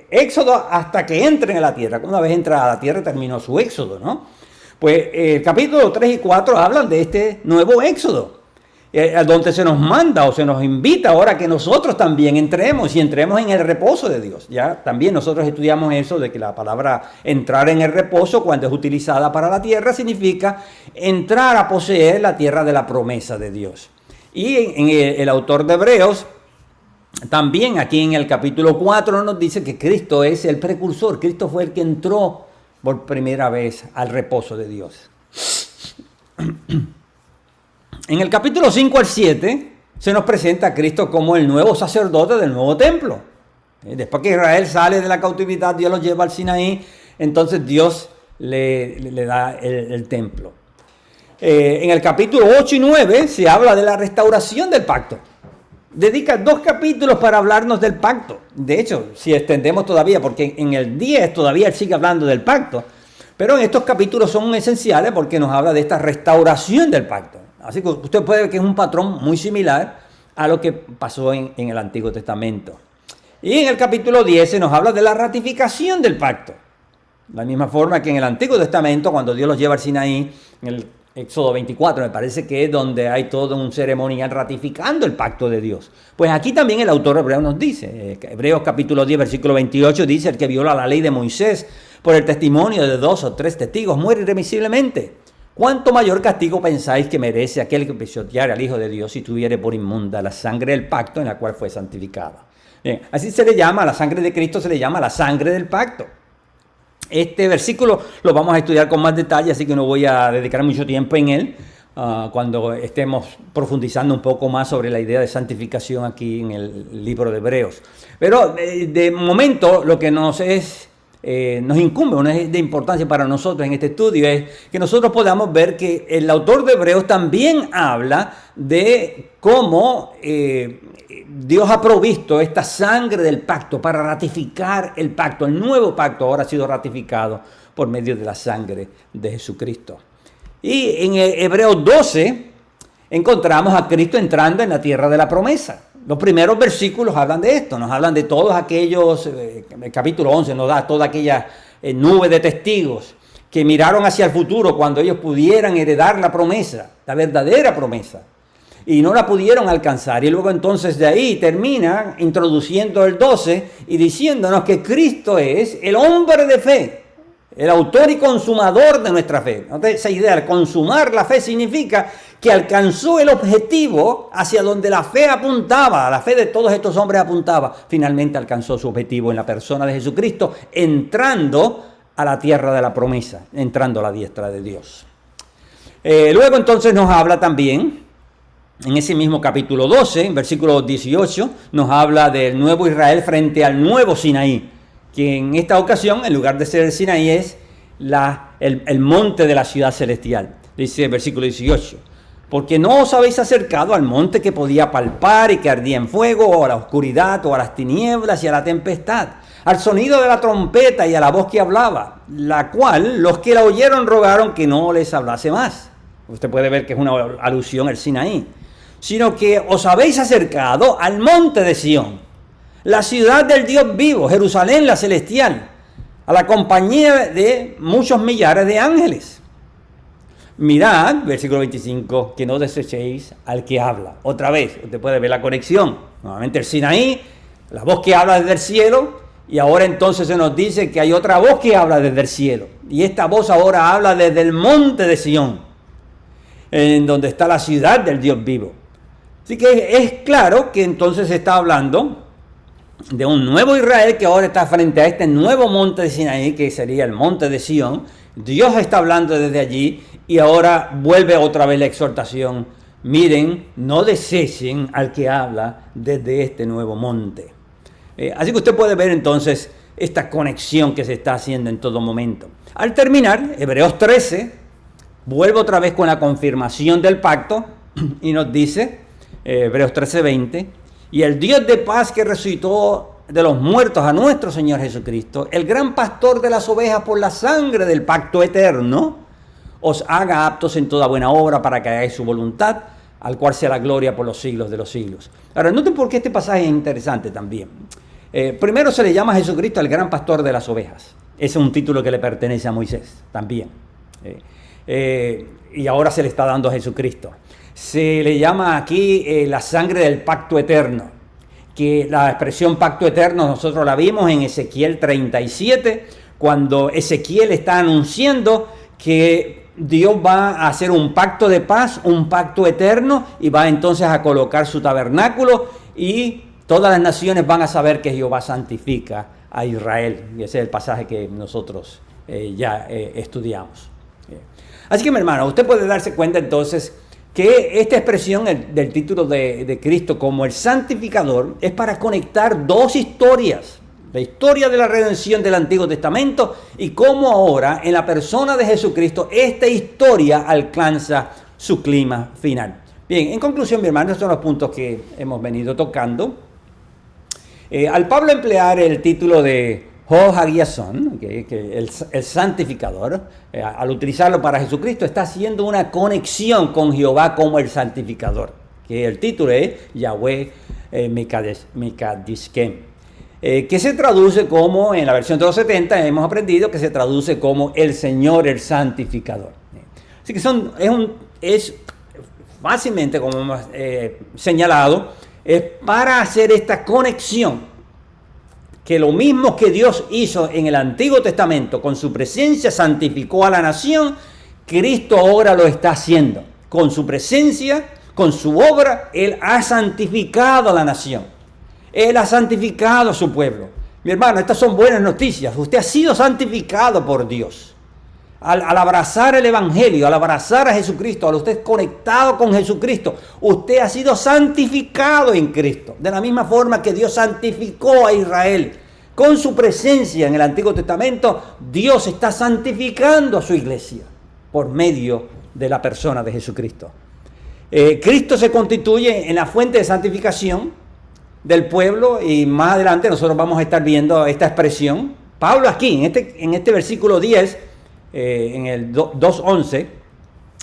Éxodo hasta que entren a la tierra. Una vez entra a la tierra terminó su Éxodo, ¿no? Pues el capítulo 3 y 4 hablan de este nuevo Éxodo, donde se nos manda o se nos invita ahora que nosotros también entremos y entremos en el reposo de Dios. Ya también nosotros estudiamos eso de que la palabra entrar en el reposo, cuando es utilizada para la tierra, significa entrar a poseer la tierra de la promesa de Dios. Y el autor de Hebreos también aquí en el capítulo 4 nos dice que Cristo es el precursor. Cristo fue el que entró por primera vez al reposo de Dios. En el capítulo 5 al 7 se nos presenta a Cristo como el nuevo sacerdote del nuevo templo. Después que Israel sale de la cautividad, Dios los lleva al Sinaí, entonces Dios le da el templo. En el capítulo 8 y 9 se habla de la restauración del pacto. Dedica 2 capítulos para hablarnos del pacto. De hecho, si extendemos todavía, porque en el 10 todavía él sigue hablando del pacto, pero en estos capítulos son esenciales porque nos habla de esta restauración del pacto. Así que usted puede ver que es un patrón muy similar a lo que pasó en el Antiguo Testamento. Y en el capítulo 10 se nos habla de la ratificación del pacto. De la misma forma que en el Antiguo Testamento, cuando Dios los lleva al Sinaí, en el Éxodo 24 me parece que es donde hay todo un ceremonial ratificando el pacto de Dios. Pues aquí también el autor hebreo nos dice, Hebreos capítulo 10 versículo 28 dice: el que viola la ley de Moisés por el testimonio de 2 o 3 testigos muere irremisiblemente. ¿Cuánto mayor castigo pensáis que merece aquel que pisoteare al Hijo de Dios si tuviere por inmunda la sangre del pacto en la cual fue santificada? Bien, así se le llama, a la sangre de Cristo se le llama la sangre del pacto. Este versículo lo vamos a estudiar con más detalle, así que no voy a dedicar mucho tiempo en él cuando estemos profundizando un poco más sobre la idea de santificación aquí en el libro de Hebreos. Pero de momento lo que nos incumbe, una es de importancia para nosotros en este estudio, es que nosotros podamos ver que el autor de Hebreos también habla de cómo Dios ha provisto esta sangre del pacto para ratificar el pacto. El nuevo pacto ahora ha sido ratificado por medio de la sangre de Jesucristo. Y en Hebreos 12 encontramos a Cristo entrando en la tierra de la promesa. Los primeros versículos hablan de esto, nos hablan de todos aquellos, el capítulo 11 nos da toda aquella nube de testigos que miraron hacia el futuro cuando ellos pudieran heredar la promesa, la verdadera promesa, y no la pudieron alcanzar. Y luego entonces de ahí termina introduciendo el 12 y diciéndonos que Cristo es el hombre de fe, el autor y consumador de nuestra fe. Entonces, esa idea de consumar la fe significa que alcanzó el objetivo hacia donde la fe apuntaba, la fe de todos estos hombres apuntaba. Finalmente alcanzó su objetivo en la persona de Jesucristo, entrando a la tierra de la promesa, entrando a la diestra de Dios. Luego entonces nos habla también, en ese mismo capítulo 12, en versículo 18, nos habla del nuevo Israel frente al nuevo Sinaí, que en esta ocasión, en lugar de ser el Sinaí, es el monte de la ciudad celestial. Dice el versículo 18, porque no os habéis acercado al monte que podía palpar y que ardía en fuego, o a la oscuridad, o a las tinieblas y a la tempestad, al sonido de la trompeta y a la voz que hablaba, la cual los que la oyeron rogaron que no les hablase más. Usted puede ver que es una alusión al Sinaí. Sino que os habéis acercado al monte de Sión, la ciudad del Dios vivo, Jerusalén la celestial, a la compañía de muchos millares de ángeles. Mirad, versículo 25, que no desechéis al que habla. Otra vez, usted puede ver la conexión. Nuevamente el Sinaí, la voz que habla desde el cielo, y ahora entonces se nos dice que hay otra voz que habla desde el cielo. Y esta voz ahora habla desde el monte de Sión, en donde está la ciudad del Dios vivo. Así que es claro que entonces se está hablando de un nuevo Israel que ahora está frente a este nuevo monte de Sinaí, que sería el monte de Sión. Dios está hablando desde allí y ahora vuelve otra vez la exhortación. Miren, no desechen al que habla desde este nuevo monte. Así que usted puede ver entonces esta conexión que se está haciendo en todo momento. Al terminar, Hebreos 13, vuelve otra vez con la confirmación del pacto y nos dice, Hebreos 13:20, y el Dios de paz que resucitó de los muertos a nuestro Señor Jesucristo, el gran pastor de las ovejas por la sangre del pacto eterno, os haga aptos en toda buena obra para que hagáis su voluntad, al cual sea la gloria por los siglos de los siglos. Ahora, noten por qué este pasaje es interesante también. Primero se le llama a Jesucristo el gran pastor de las ovejas. Ese es un título que le pertenece a Moisés también. Y ahora se le está dando a Jesucristo. Se le llama aquí la sangre del pacto eterno, que la expresión pacto eterno nosotros la vimos en Ezequiel 37, cuando Ezequiel está anunciando que Dios va a hacer un pacto de paz, un pacto eterno, y va entonces a colocar su tabernáculo y todas las naciones van a saber que Jehová santifica a Israel. Y ese es el pasaje que nosotros ya estudiamos. Así que, mi hermano, usted puede darse cuenta entonces que esta expresión del título de Cristo como el santificador es para conectar dos historias. La historia de la redención del Antiguo Testamento y cómo ahora en la persona de Jesucristo esta historia alcanza su clima final. Bien, en conclusión, mi hermano, estos son los puntos que hemos venido tocando. Al Pablo emplear el título de Ho-Hagiason, el santificador, al utilizarlo para Jesucristo, está haciendo una conexión con Jehová como el santificador, que el título es Yahweh Mikadishkem, que se traduce como, en la versión de los 70 hemos aprendido que se traduce como el Señor, el santificador. Así que es fácilmente, como hemos señalado, es para hacer esta conexión, que lo mismo que Dios hizo en el Antiguo Testamento, con su presencia santificó a la nación, Cristo ahora lo está haciendo. Con su presencia, con su obra, Él ha santificado a la nación. Él ha santificado a su pueblo. Mi hermano, estas son buenas noticias. Usted ha sido santificado por Dios. Al abrazar el Evangelio, al abrazar a Jesucristo, al usted conectado con Jesucristo, usted ha sido santificado en Cristo. De la misma forma que Dios santificó a Israel. Con su presencia en el Antiguo Testamento, Dios está santificando a su iglesia por medio de la persona de Jesucristo. Cristo se constituye en la fuente de santificación del pueblo y más adelante nosotros vamos a estar viendo esta expresión. Pablo aquí, en este versículo 10, en el 2:11,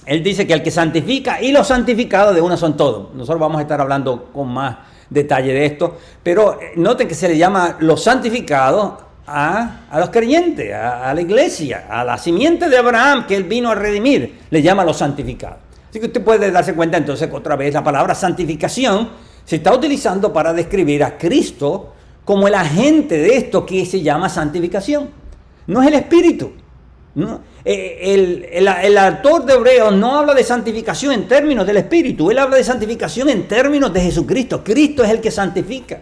él dice que el que santifica y los santificados de uno son todos. Nosotros vamos a estar hablando con más detalle de esto, pero noten que se le llama los santificados a los creyentes, a la iglesia, a la simiente de Abraham que él vino a redimir, le llama los santificados. Así que usted puede darse cuenta entonces que otra vez la palabra santificación se está utilizando para describir a Cristo como el agente de esto que se llama santificación. No es el Espíritu. ¿No? El autor de Hebreos no habla de santificación en términos del Espíritu, él habla de santificación en términos de Jesucristo. Cristo es el que santifica,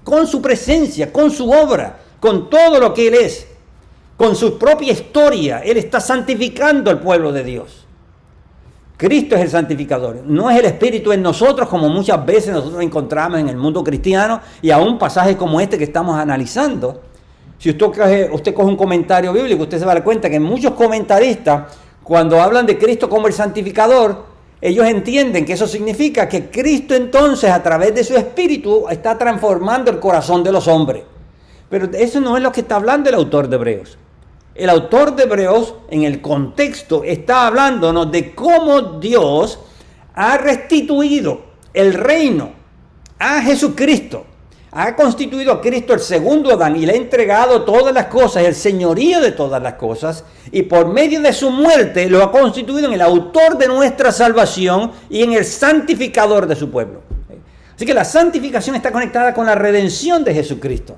con su presencia, con su obra, con todo lo que Él es, con su propia historia. Él está santificando al pueblo de Dios. Cristo es el santificador, no es el Espíritu en nosotros, como muchas veces nosotros encontramos en el mundo cristiano y aún pasajes como este que estamos analizando. Si usted coge un comentario bíblico, usted se va a dar cuenta que muchos comentaristas, cuando hablan de Cristo como el santificador, ellos entienden que eso significa que Cristo entonces, a través de su Espíritu, está transformando el corazón de los hombres. Pero eso no es lo que está hablando el autor de Hebreos. El autor de Hebreos, en el contexto, está hablándonos de cómo Dios ha restituido el reino a Jesucristo. Ha constituido a Cristo el segundo Adán y le ha entregado todas las cosas, el señorío de todas las cosas, y por medio de su muerte lo ha constituido en el autor de nuestra salvación y en el santificador de su pueblo. Así que la santificación está conectada con la redención de Jesucristo.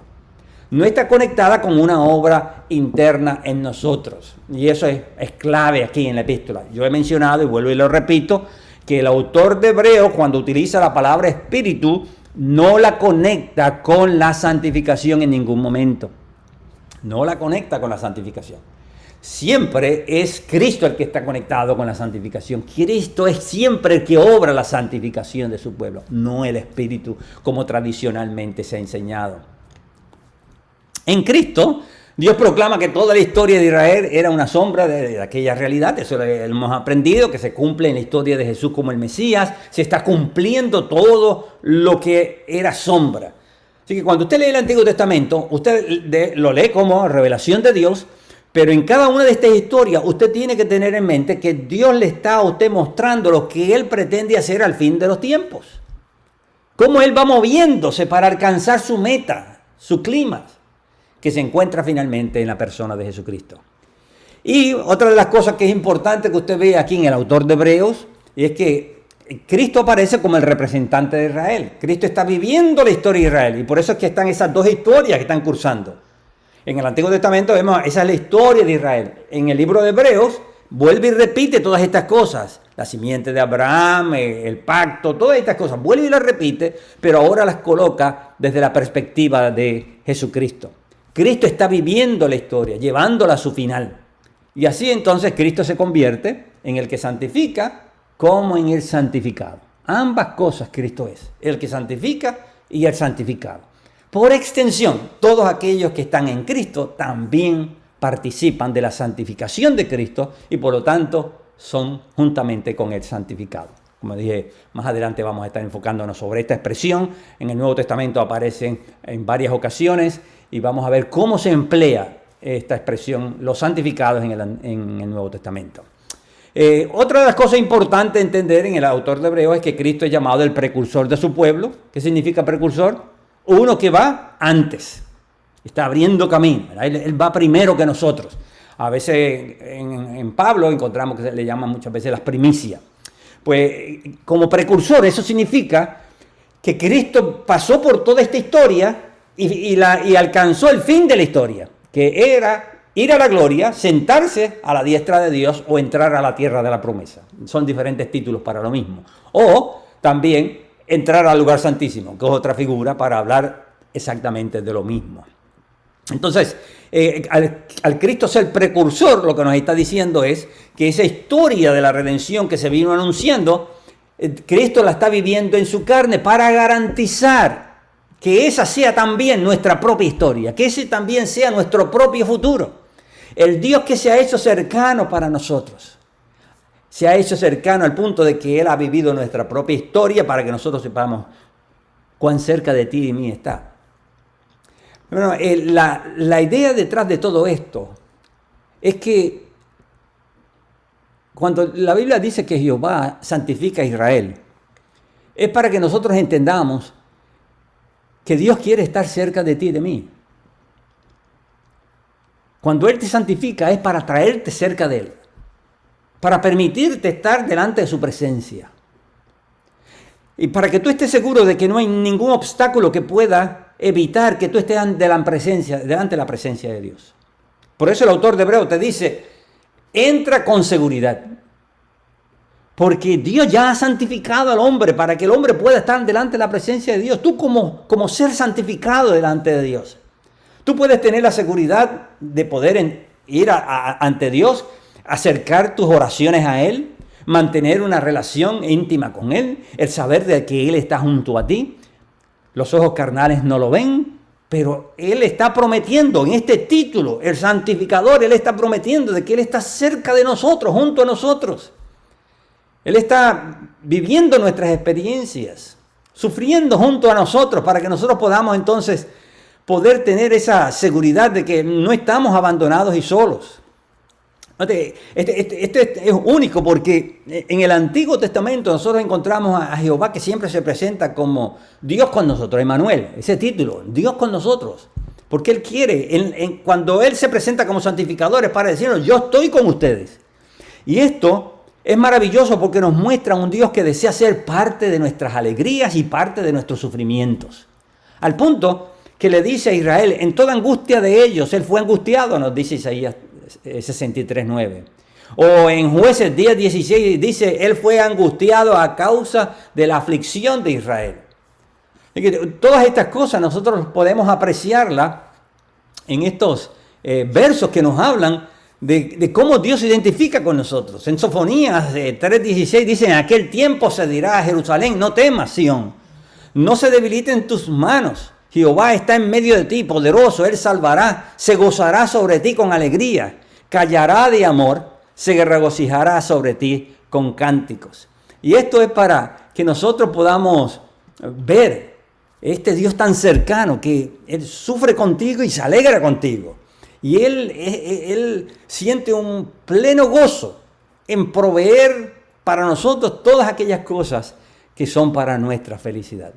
No está conectada con una obra interna en nosotros. Y eso es clave aquí en la epístola. Yo he mencionado, y vuelvo y lo repito, que el autor de Hebreos, cuando utiliza la palabra espíritu, no la conecta con la santificación en ningún momento. No la conecta con la santificación. Siempre es Cristo el que está conectado con la santificación. Cristo es siempre el que obra la santificación de su pueblo, no el Espíritu, como tradicionalmente se ha enseñado. En Cristo, Dios proclama que toda la historia de Israel era una sombra de aquella realidad. Eso lo hemos aprendido, que se cumple en la historia de Jesús como el Mesías. Se está cumpliendo todo lo que era sombra. Así que cuando usted lee el Antiguo Testamento, usted lo lee como revelación de Dios, pero en cada una de estas historias usted tiene que tener en mente que Dios le está a usted mostrando lo que Él pretende hacer al fin de los tiempos. Cómo Él va moviéndose para alcanzar su meta, su clímax, que se encuentra finalmente en la persona de Jesucristo. Y otra de las cosas que es importante que usted ve aquí en el autor de Hebreos es que Cristo aparece como el representante de Israel. Cristo está viviendo la historia de Israel y por eso es que están esas dos historias que están cursando. En el Antiguo Testamento vemos, esa es la historia de Israel. En el libro de Hebreos vuelve y repite todas estas cosas. La simiente de Abraham, el pacto, todas estas cosas. Vuelve y las repite, pero ahora las coloca desde la perspectiva de Jesucristo. Cristo está viviendo la historia, llevándola a su final. Y así entonces Cristo se convierte en el que santifica como en el santificado. Ambas cosas Cristo es, el que santifica y el santificado. Por extensión, todos aquellos que están en Cristo también participan de la santificación de Cristo y por lo tanto son juntamente con el santificado. Como dije, más adelante vamos a estar enfocándonos sobre esta expresión. En el Nuevo Testamento aparece en varias ocasiones y vamos a ver cómo se emplea esta expresión, los santificados en el Nuevo Testamento. Otra de las cosas importantes a entender en el autor de Hebreos es que Cristo es llamado el precursor de su pueblo. ¿Qué significa precursor? Uno que va antes, está abriendo camino, él va primero que nosotros. A veces en Pablo encontramos que se le llaman muchas veces las primicias. Pues como precursor eso significa que Cristo pasó por toda esta historia y alcanzó el fin de la historia, que era ir a la gloria, sentarse a la diestra de Dios o entrar a la tierra de la promesa. Son diferentes títulos para lo mismo. O también entrar al lugar santísimo, que es otra figura para hablar exactamente de lo mismo. Entonces, al Cristo ser precursor, lo que nos está diciendo es que esa historia de la redención que se vino anunciando, Cristo la está viviendo en su carne para garantizar que esa sea también nuestra propia historia, que ese también sea nuestro propio futuro. El Dios que se ha hecho cercano para nosotros, se ha hecho cercano al punto de que Él ha vivido nuestra propia historia para que nosotros sepamos cuán cerca de ti y de mí está. Bueno, la idea detrás de todo esto es que cuando la Biblia dice que Jehová santifica a Israel, es para que nosotros entendamos que Dios quiere estar cerca de ti y de mí. Cuando Él te santifica es para traerte cerca de Él, para permitirte estar delante de su presencia. Y para que tú estés seguro de que no hay ningún obstáculo que pueda evitar que tú estés delante de la presencia de Dios. Por eso el autor de Hebreos te dice, entra con seguridad. Porque Dios ya ha santificado al hombre para que el hombre pueda estar delante de la presencia de Dios. Tú como ser santificado delante de Dios. Tú puedes tener la seguridad de poder ir ante Dios, acercar tus oraciones a Él, mantener una relación íntima con Él, el saber de que Él está junto a ti. Los ojos carnales no lo ven, pero Él está prometiendo en este título, el santificador, Él está prometiendo de que Él está cerca de nosotros, junto a nosotros. Él está viviendo nuestras experiencias, sufriendo junto a nosotros para que nosotros podamos entonces poder tener esa seguridad de que no estamos abandonados y solos. Este es único porque en el Antiguo Testamento nosotros encontramos a Jehová que siempre se presenta como Dios con nosotros, Emmanuel, ese título, Dios con nosotros. Porque Él quiere, cuando Él se presenta como santificador es para decirnos, yo estoy con ustedes. Y esto es maravilloso porque nos muestra un Dios que desea ser parte de nuestras alegrías y parte de nuestros sufrimientos. Al punto que le dice a Israel, en toda angustia de ellos, Él fue angustiado, nos dice Isaías 63:9. O en Jueces 10:16 dice, Él fue angustiado a causa de la aflicción de Israel. Y que todas estas cosas nosotros podemos apreciarlas en estos versos que nos hablan de cómo Dios se identifica con nosotros. En Sofonías 3:16 dice, en aquel tiempo se dirá a Jerusalén, no temas, Sión, no se debiliten tus manos, Jehová está en medio de ti, poderoso, Él salvará, se gozará sobre ti con alegría, callará de amor, se regocijará sobre ti con cánticos. Y esto es para que nosotros podamos ver este Dios tan cercano, que Él sufre contigo y se alegra contigo. Y Él siente un pleno gozo en proveer para nosotros todas aquellas cosas que son para nuestra felicidad.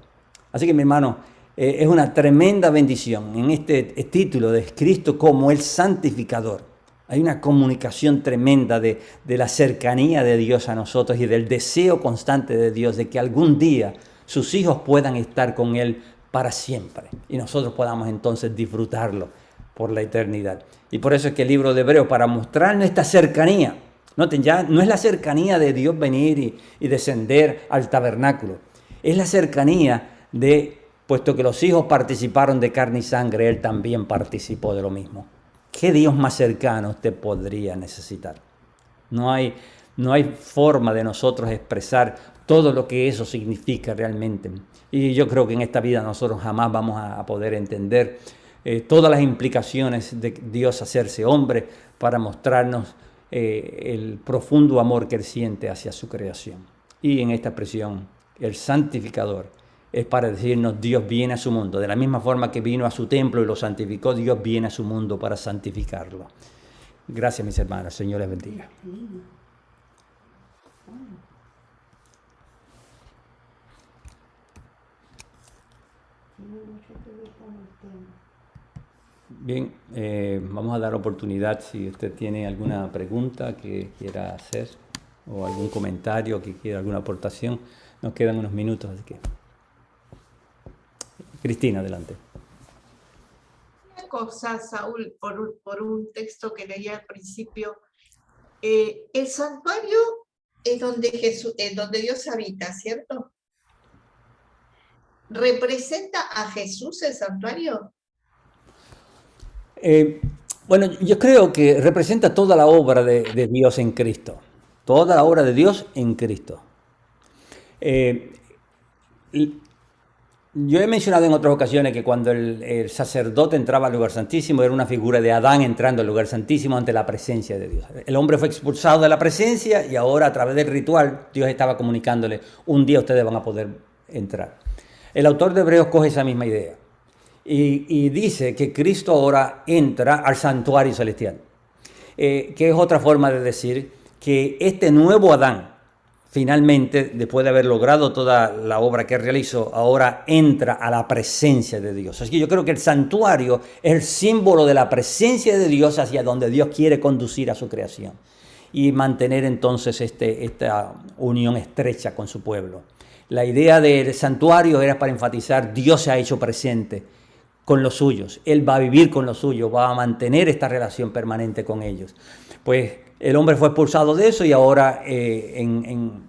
Así que, mi hermano, es una tremenda bendición en este título de Cristo como el santificador. Hay una comunicación tremenda de la cercanía de Dios a nosotros y del deseo constante de Dios de que algún día sus hijos puedan estar con Él para siempre y nosotros podamos entonces disfrutarlo por la eternidad. Y por eso es que el libro de Hebreos, para mostrarnos esta cercanía, noten, ya no es la cercanía de Dios venir y descender al tabernáculo, es la cercanía de, puesto que los hijos participaron de carne y sangre, Él también participó de lo mismo. ¿Qué Dios más cercano usted podría necesitar? No hay forma de nosotros expresar todo lo que eso significa realmente. Y yo creo que en esta vida nosotros jamás vamos a poder entender todas las implicaciones de Dios hacerse hombre para mostrarnos el profundo amor que Él siente hacia su creación. Y en esta expresión, el santificador es para decirnos Dios viene a su mundo. De la misma forma que vino a su templo y lo santificó, Dios viene a su mundo para santificarlo. Gracias, mis hermanos. Señor les bendiga. Bien, vamos a dar oportunidad si usted tiene alguna pregunta que quiera hacer o algún comentario, que quiera alguna aportación. Nos quedan unos minutos, así que... Cristina, adelante. Una cosa, Saúl, por un texto que leí al principio. El santuario es donde Dios habita, ¿cierto? ¿Representa a Jesús el santuario? Bueno, yo creo que representa toda la obra de Dios en Cristo. Toda la obra de Dios en Cristo. Yo he mencionado en otras ocasiones que cuando el sacerdote entraba al lugar santísimo era una figura de Adán entrando al lugar santísimo ante la presencia de Dios. El hombre fue expulsado de la presencia y ahora a través del ritual Dios estaba comunicándole, un día ustedes van a poder entrar. El autor de Hebreos coge esa misma idea y dice que Cristo ahora entra al santuario celestial, que es otra forma de decir que este nuevo Adán, finalmente, después de haber logrado toda la obra que realizó, ahora entra a la presencia de Dios. Así que yo creo que el santuario es el símbolo de la presencia de Dios hacia donde Dios quiere conducir a su creación y mantener entonces esta unión estrecha con su pueblo. La idea del santuario era para enfatizar Dios se ha hecho presente con los suyos. Él va a vivir con los suyos, va a mantener esta relación permanente con ellos. Pues el hombre fue expulsado de eso y ahora el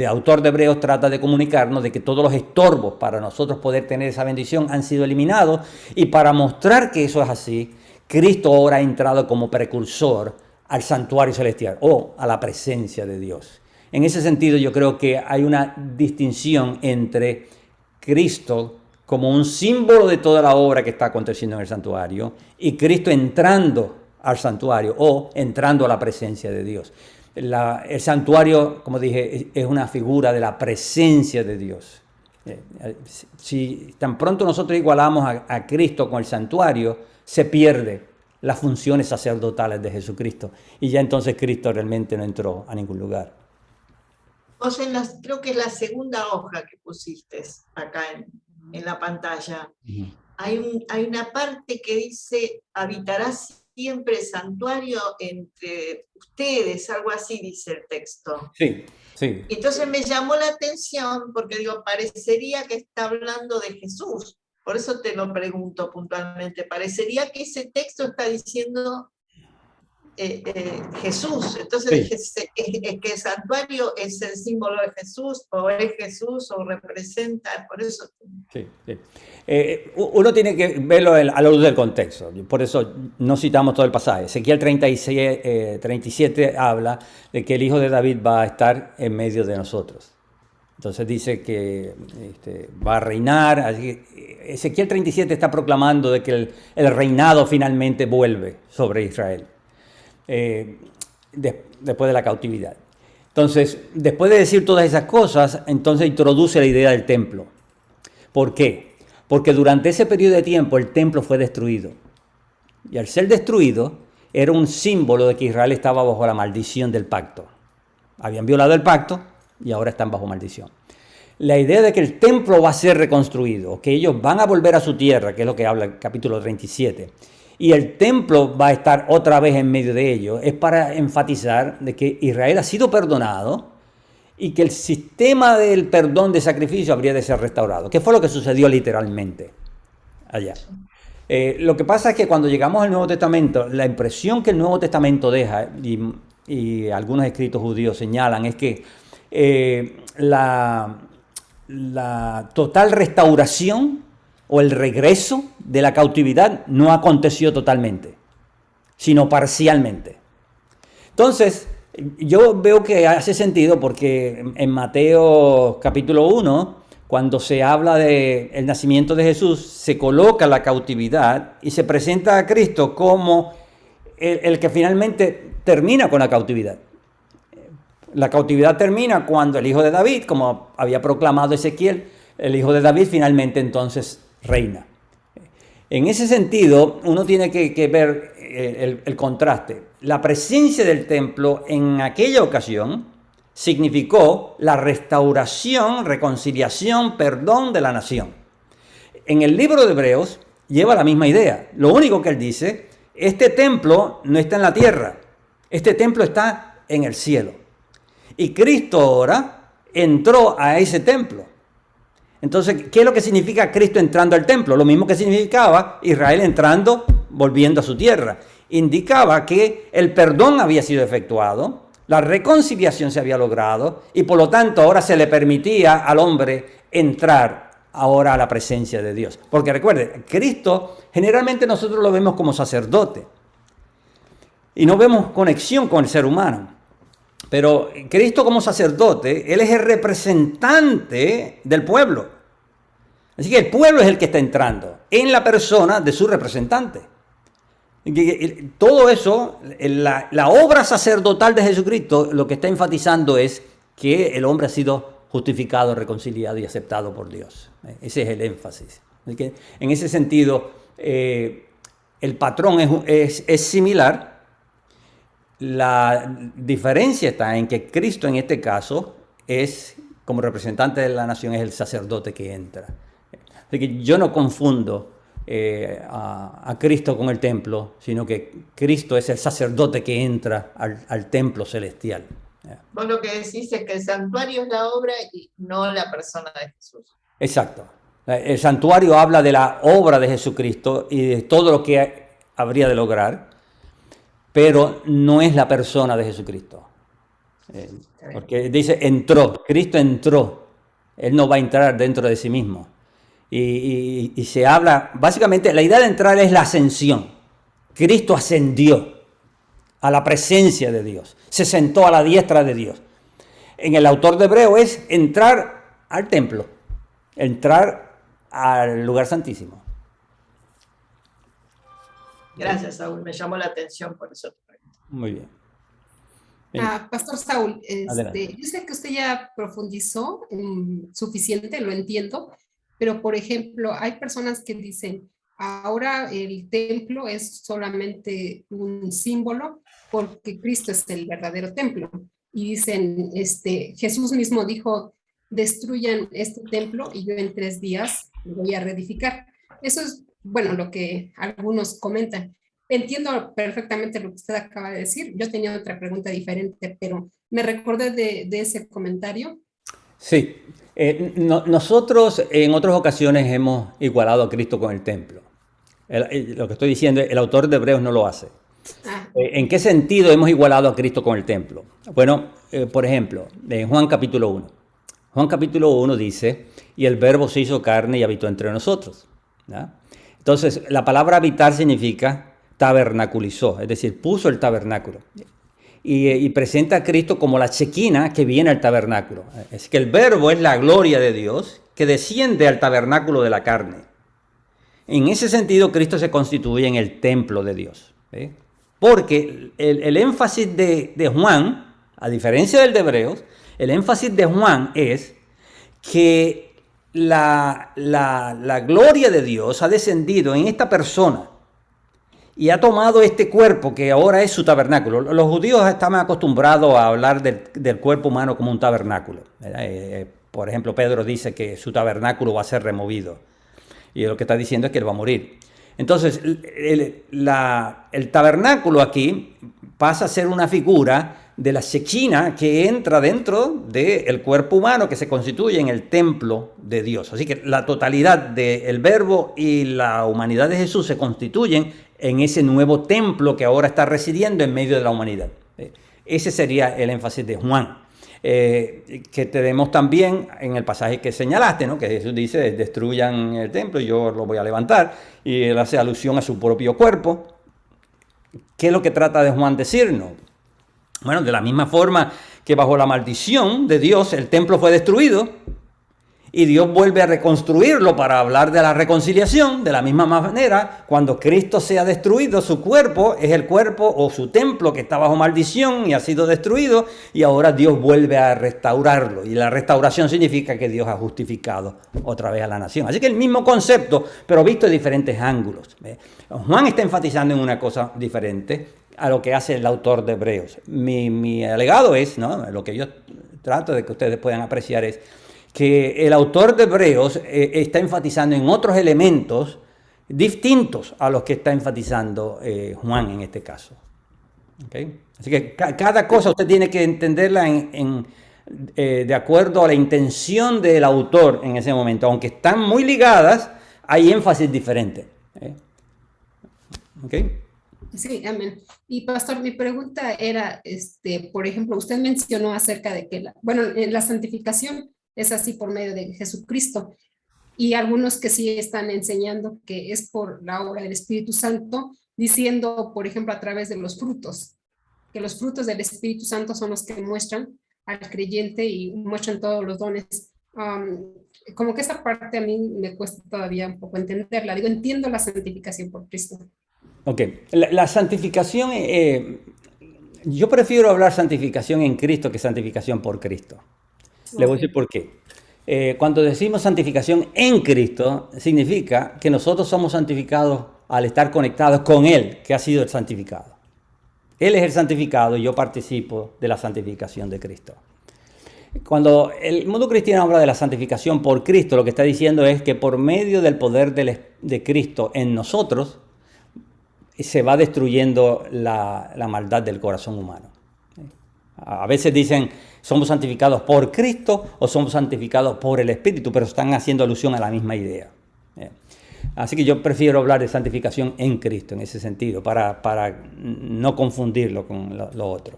autor de Hebreos trata de comunicarnos de que todos los estorbos para nosotros poder tener esa bendición han sido eliminados, y para mostrar que eso es así, Cristo ahora ha entrado como precursor al santuario celestial o a la presencia de Dios. En ese sentido yo creo que hay una distinción entre Cristo como un símbolo de toda la obra que está aconteciendo en el santuario y Cristo entrando al santuario o entrando a la presencia de Dios. El santuario, como dije, es una figura de la presencia de Dios. Si tan pronto nosotros igualamos a Cristo con el santuario, se pierde las funciones sacerdotales de Jesucristo y ya entonces Cristo realmente no entró a ningún lugar. O sea, creo que es la segunda hoja que pusiste acá en la pantalla. Uh-huh. Hay una parte que dice, habitará siempre el santuario entre ustedes, algo así dice el texto. Sí, sí. Entonces me llamó la atención porque digo, parecería que está hablando de Jesús. Por eso te lo pregunto puntualmente. Parecería que ese texto está diciendo Jesús. Entonces sí. Dije, es que el santuario es el símbolo de Jesús, o es Jesús, o representa, por eso. Sí, sí. Uno tiene que verlo a la luz del contexto, por eso no citamos todo el pasaje. Ezequiel 37 habla de que el Hijo de David va a estar en medio de nosotros. Entonces dice que va a reinar. Así que Ezequiel 37 está proclamando de que el reinado finalmente vuelve sobre Israel después de la cautividad. Entonces, después de decir todas esas cosas, entonces introduce la idea del templo. ¿Por qué? Porque durante ese periodo de tiempo el templo fue destruido. Y al ser destruido, era un símbolo de que Israel estaba bajo la maldición del pacto. Habían violado el pacto y ahora están bajo maldición. La idea de que el templo va a ser reconstruido, que ellos van a volver a su tierra, que es lo que habla el capítulo 37, y el templo va a estar otra vez en medio de ellos, es para enfatizar de que Israel ha sido perdonado y que el sistema del perdón de sacrificio habría de ser restaurado, que fue lo que sucedió literalmente allá. Lo que pasa es que cuando llegamos al Nuevo Testamento, la impresión que el Nuevo Testamento deja, y algunos escritos judíos señalan, es que la total restauración o el regreso de la cautividad no aconteció totalmente, sino parcialmente. Entonces, yo veo que hace sentido porque en Mateo capítulo 1, cuando se habla del nacimiento de Jesús, se coloca la cautividad y se presenta a Cristo como el que finalmente termina con la cautividad. La cautividad termina cuando el hijo de David, como había proclamado Ezequiel, el hijo de David finalmente entonces reina. En ese sentido, uno tiene que ver el contraste. La presencia del templo en aquella ocasión significó la restauración, reconciliación, perdón de la nación. En el libro de Hebreos lleva la misma idea. Lo único que él dice, este templo no está en la tierra, este templo está en el cielo. Y Cristo ahora entró a ese templo. Entonces, ¿qué es lo que significa Cristo entrando al templo? Lo mismo que significaba Israel entrando, volviendo a su tierra. Indicaba que el perdón había sido efectuado, la reconciliación se había logrado y por lo tanto ahora se le permitía al hombre entrar ahora a la presencia de Dios. Porque recuerde, Cristo generalmente nosotros lo vemos como sacerdote y no vemos conexión con el ser humano. Pero Cristo como sacerdote, Él es el representante del pueblo. Así que el pueblo es el que está entrando en la persona de su representante. Todo eso, la obra sacerdotal de Jesucristo, lo que está enfatizando es que el hombre ha sido justificado, reconciliado y aceptado por Dios. Ese es el énfasis. Así que en ese sentido, el patrón es similar. La diferencia está en que Cristo en este caso es, como representante de la nación, es el sacerdote que entra. Así que yo no confundo a Cristo con el templo, sino que Cristo es el sacerdote que entra al templo celestial. Vos lo que decís es que el santuario es la obra y no la persona de Jesús. Exacto. El santuario habla de la obra de Jesucristo y de todo lo que habría de lograr, pero no es la persona de Jesucristo. Porque dice entró, Cristo entró, Él no va a entrar dentro de sí mismo. Y se habla, básicamente la idea de entrar es la ascensión. Cristo ascendió a la presencia de Dios, se sentó a la diestra de Dios. En el autor de Hebreo es entrar al templo, entrar al lugar santísimo. Gracias, Saúl, me llamó la atención por eso. Muy bien. Pastor Saúl, Adelante. yo sé que usted ya profundizó suficiente, lo entiendo, pero por ejemplo, hay personas que dicen, ahora el templo es solamente un símbolo porque Cristo es el verdadero templo. Y dicen, Jesús mismo dijo, destruyan este templo y yo en 3 días lo voy a reedificar. Eso es, bueno, lo que algunos comentan. Entiendo perfectamente lo que usted acaba de decir. Yo tenía otra pregunta diferente, pero me recordé de ese comentario. Sí, nosotros en otras ocasiones hemos igualado a Cristo con el templo. Lo que estoy diciendo, el autor de Hebreos no lo hace. ¿En qué sentido hemos igualado a Cristo con el templo? Bueno, por ejemplo, en Juan capítulo 1. Juan capítulo 1 dice, y el verbo se hizo carne y habitó entre nosotros. ¿Ya? Entonces, la palabra habitar significa tabernaculizó, es decir, puso el tabernáculo. y presenta a Cristo como la Shekinah que viene al tabernáculo. Es que el verbo es la gloria de Dios que desciende al tabernáculo de la carne. En ese sentido, Cristo se constituye en el templo de Dios. Porque el énfasis de Juan, a diferencia del de Hebreos, el énfasis de Juan es que la gloria de Dios ha descendido en esta persona y ha tomado este cuerpo que ahora es su tabernáculo. Los judíos estaban acostumbrados a hablar del cuerpo humano como un tabernáculo. Por ejemplo, Pedro dice que su tabernáculo va a ser removido. Y lo que está diciendo es que él va a morir. Entonces, el tabernáculo aquí pasa a ser una figura de la Shekinah que entra dentro del cuerpo humano que se constituye en el templo de Dios. Así que la totalidad del verbo y la humanidad de Jesús se constituyen en ese nuevo templo que ahora está residiendo en medio de la humanidad. Ese sería el énfasis de Juan. Que tenemos también en el pasaje que señalaste, ¿no? Que Jesús dice, destruyan el templo y yo lo voy a levantar, y él hace alusión a su propio cuerpo. ¿Qué es lo que trata de Juan decirnos? Bueno, de la misma forma que bajo la maldición de Dios el templo fue destruido y Dios vuelve a reconstruirlo para hablar de la reconciliación, de la misma manera, cuando Cristo sea destruido, su cuerpo es el cuerpo o su templo que está bajo maldición y ha sido destruido, y ahora Dios vuelve a restaurarlo. Y la restauración significa que Dios ha justificado otra vez a la nación. Así que el mismo concepto, pero visto de diferentes ángulos. Juan está enfatizando en una cosa diferente a lo que hace el autor de Hebreos. Mi alegado es, ¿no? Lo que yo trato de que ustedes puedan apreciar es que el autor de Hebreos está enfatizando en otros elementos distintos a los que está enfatizando Juan en este caso. ¿Okay? Así que cada cosa usted tiene que entenderla de acuerdo a la intención del autor en ese momento. Aunque están muy ligadas, hay énfasis diferente. ¿Okay? Sí, amén. Y pastor, mi pregunta era, por ejemplo, usted mencionó acerca de que la santificación es así por medio de Jesucristo, y algunos que sí están enseñando que es por la obra del Espíritu Santo, diciendo, por ejemplo, a través de los frutos, que los frutos del Espíritu Santo son los que muestran al creyente y muestran todos los dones. Como que esa parte a mí me cuesta todavía un poco entenderla. Digo, entiendo la santificación por Cristo. Ok, la santificación, yo prefiero hablar santificación en Cristo que santificación por Cristo. Le voy a decir por qué. Cuando decimos santificación en Cristo, significa que nosotros somos santificados al estar conectados con Él, que ha sido el santificado. Él es el santificado y yo participo de la santificación de Cristo. Cuando el mundo cristiano habla de la santificación por Cristo, lo que está diciendo es que por medio del poder de Cristo en nosotros, se va destruyendo la maldad del corazón humano. A veces dicen, somos santificados por Cristo o somos santificados por el Espíritu, pero están haciendo alusión a la misma idea. Así que yo prefiero hablar de santificación en Cristo en ese sentido, para no confundirlo con lo otro.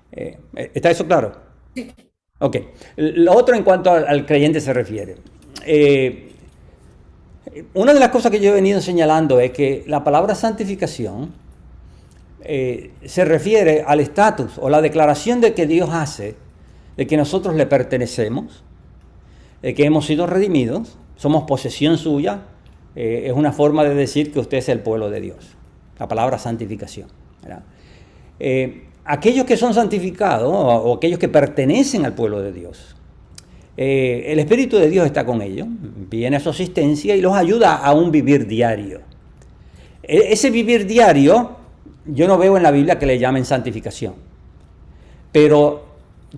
¿Está eso claro? Sí. Ok. Lo otro en cuanto al creyente se refiere. Una de las cosas que yo he venido señalando es que la palabra santificación se refiere al estatus o la declaración de que Dios hace de que nosotros le pertenecemos, de que hemos sido redimidos, somos posesión suya. Es una forma de decir que usted es el pueblo de Dios. La palabra santificación, ¿verdad? Aquellos que son santificados o aquellos que pertenecen al pueblo de Dios, el Espíritu de Dios está con ellos, viene a su asistencia y los ayuda a un vivir diario. Ese vivir diario, yo no veo en la Biblia que le llamen santificación, pero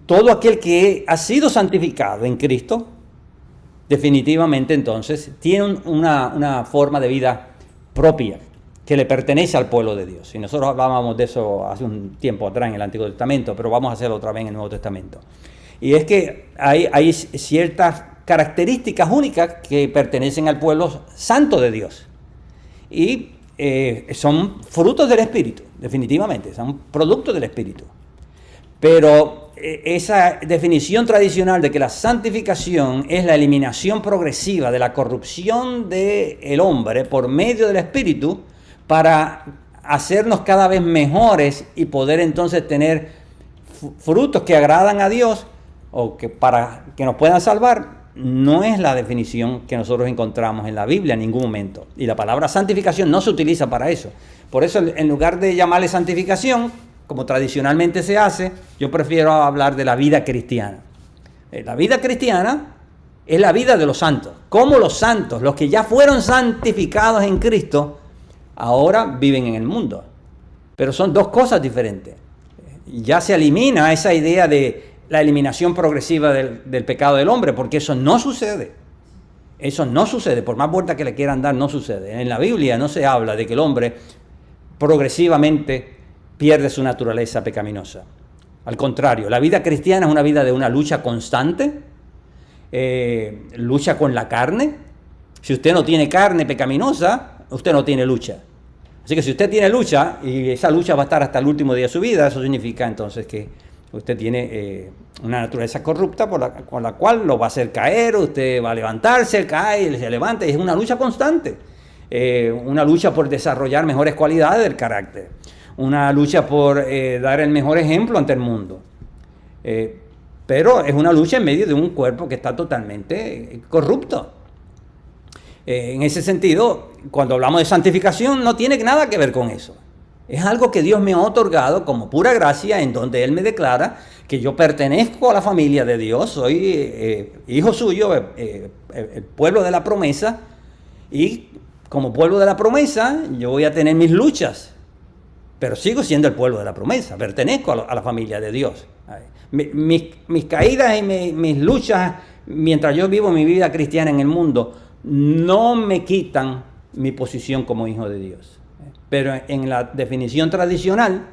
todo aquel que ha sido santificado en Cristo, definitivamente entonces tiene una forma de vida propia que le pertenece al pueblo de Dios. Y nosotros hablábamos de eso hace un tiempo atrás en el Antiguo Testamento, pero vamos a hacerlo otra vez en el Nuevo Testamento. Y es que hay ciertas características únicas que pertenecen al pueblo santo de Dios. Y son frutos del Espíritu, definitivamente, son productos del Espíritu. Pero esa definición tradicional de que la santificación es la eliminación progresiva de la corrupción del hombre por medio del Espíritu para hacernos cada vez mejores y poder entonces tener frutos que agradan a Dios o que para que nos puedan salvar, no es la definición que nosotros encontramos en la Biblia en ningún momento. Y la palabra santificación no se utiliza para eso. Por eso, en lugar de llamarle santificación, como tradicionalmente se hace, yo prefiero hablar de la vida cristiana. La vida cristiana es la vida de los santos. Como los santos, los que ya fueron santificados en Cristo, ahora viven en el mundo. Pero son dos cosas diferentes. Ya se elimina esa idea de la eliminación progresiva del pecado del hombre, porque eso no sucede. Eso no sucede, por más vuelta que le quieran dar, no sucede. En la Biblia no se habla de que el hombre progresivamente pierde su naturaleza pecaminosa. Al contrario, la vida cristiana es una vida de una lucha constante, lucha con la carne. Si usted no tiene carne pecaminosa, usted no tiene lucha. Así que si usted tiene lucha, y esa lucha va a estar hasta el último día de su vida, eso significa entonces que usted tiene una naturaleza corrupta con la cual lo va a hacer caer, usted va a levantarse, cae, se levanta, y es una lucha constante. Una lucha por desarrollar mejores cualidades del carácter, una lucha por dar el mejor ejemplo ante el mundo. Pero es una lucha en medio de un cuerpo que está totalmente corrupto. En ese sentido, cuando hablamos de santificación, no tiene nada que ver con eso. Es algo que Dios me ha otorgado como pura gracia, en donde Él me declara que yo pertenezco a la familia de Dios, soy hijo suyo, el pueblo de la promesa, y como pueblo de la promesa yo voy a tener mis luchas, pero sigo siendo el pueblo de la promesa, pertenezco a la familia de Dios. Mis caídas y mis luchas, mientras yo vivo mi vida cristiana en el mundo, no me quitan mi posición como hijo de Dios. Pero en la definición tradicional,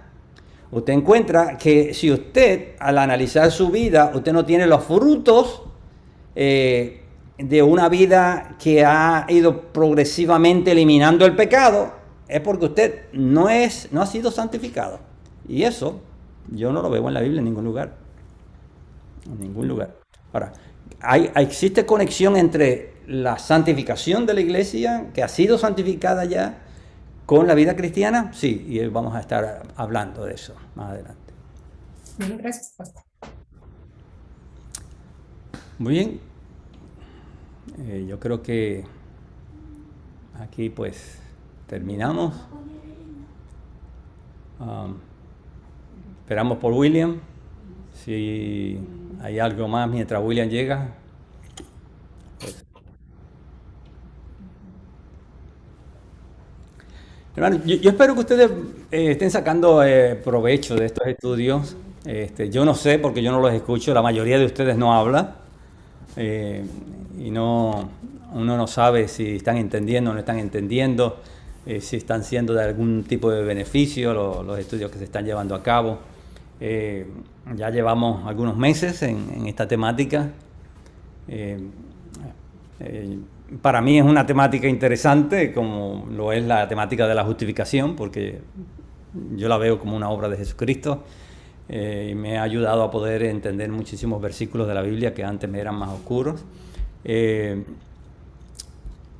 usted encuentra que si usted, al analizar su vida, usted no tiene los frutos de una vida que ha ido progresivamente eliminando el pecado, es porque usted no ha sido santificado. Y eso yo no lo veo en la Biblia en ningún lugar. En ningún lugar. Ahora, ¿existe conexión entre la santificación de la iglesia, que ha sido santificada ya, con la vida cristiana? Sí, y vamos a estar hablando de eso más adelante. Bien, gracias, pastor. Muy bien. Yo creo que aquí pues terminamos. Esperamos por William. Si hay algo más mientras William llega, pues. Hermano, yo espero que ustedes estén sacando provecho de estos estudios. Yo no sé, porque yo no los escucho, la mayoría de ustedes no habla, y uno no sabe si están entendiendo o no están entendiendo, si están siendo de algún tipo de beneficio los estudios que se están llevando a cabo. Ya llevamos algunos meses en esta temática. Para mí es una temática interesante, como lo es la temática de la justificación, porque yo la veo como una obra de Jesucristo, y me ha ayudado a poder entender muchísimos versículos de la Biblia que antes me eran más oscuros.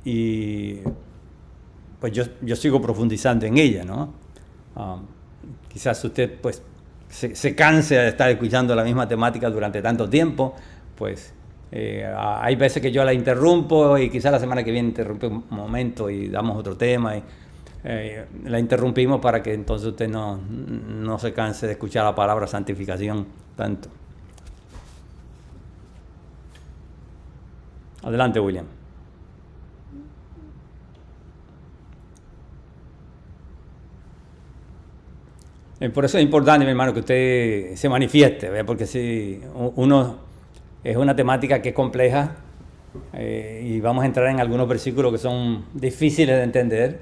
Y pues yo sigo profundizando en ella, ¿no? Quizás usted pues se canse de estar escuchando la misma temática durante tanto tiempo, pues hay veces que yo la interrumpo y quizás la semana que viene interrumpe un momento y damos otro tema y la interrumpimos para que entonces usted no se canse de escuchar la palabra santificación tanto. Adelante, William. Por eso es importante, mi hermano, que usted se manifieste, ¿ve? Porque si uno es una temática que es compleja, y vamos a entrar en algunos versículos que son difíciles de entender,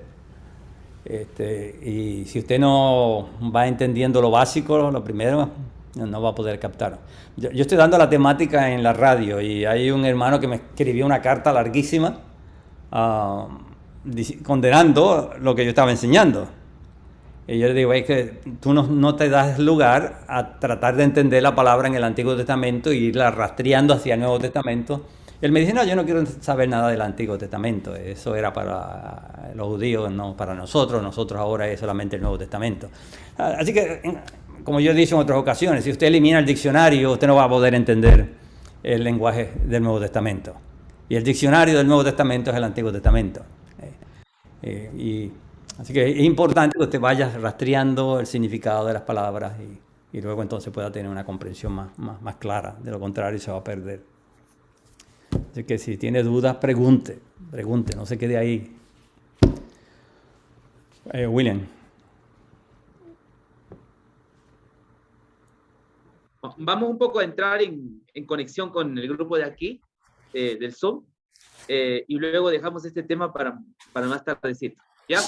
y si usted no va entendiendo lo básico, lo primero, no va a poder captar. Yo estoy dando la temática en la radio y hay un hermano que me escribió una carta larguísima condenando lo que yo estaba enseñando. Y yo le digo, es que tú no te das lugar a tratar de entender la palabra en el Antiguo Testamento e irla rastreando hacia el Nuevo Testamento, El medicinal, yo no quiero saber nada del Antiguo Testamento, eso era para los judíos, no para nosotros ahora es solamente el Nuevo Testamento. Así que, como yo he dicho en otras ocasiones, si usted elimina el diccionario, usted no va a poder entender el lenguaje del Nuevo Testamento. Y el diccionario del Nuevo Testamento es el Antiguo Testamento. Así que es importante que usted vaya rastreando el significado de las palabras y luego entonces pueda tener una comprensión más clara. De lo contrario, se va a perder. Así que si tiene dudas, pregunte, no se quede ahí. William. Vamos un poco a entrar en conexión con el grupo de aquí, del Zoom, y luego dejamos este tema para más tardecito. ¿Ya?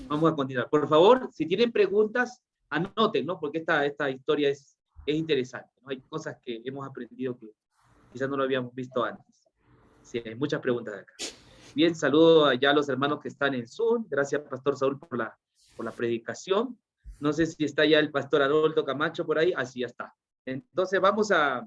Vamos a continuar. Por favor, si tienen preguntas, anoten, ¿no? Porque esta historia es interesante, ¿no? Hay cosas que hemos aprendido que quizás no lo habíamos visto antes. Sí, hay muchas preguntas acá. Bien, saludo ya a los hermanos que están en Zoom. Gracias, Pastor Saúl, por la predicación. No sé si está ya el Pastor Haroldo Camacho por ahí. Así ya está. Entonces vamos a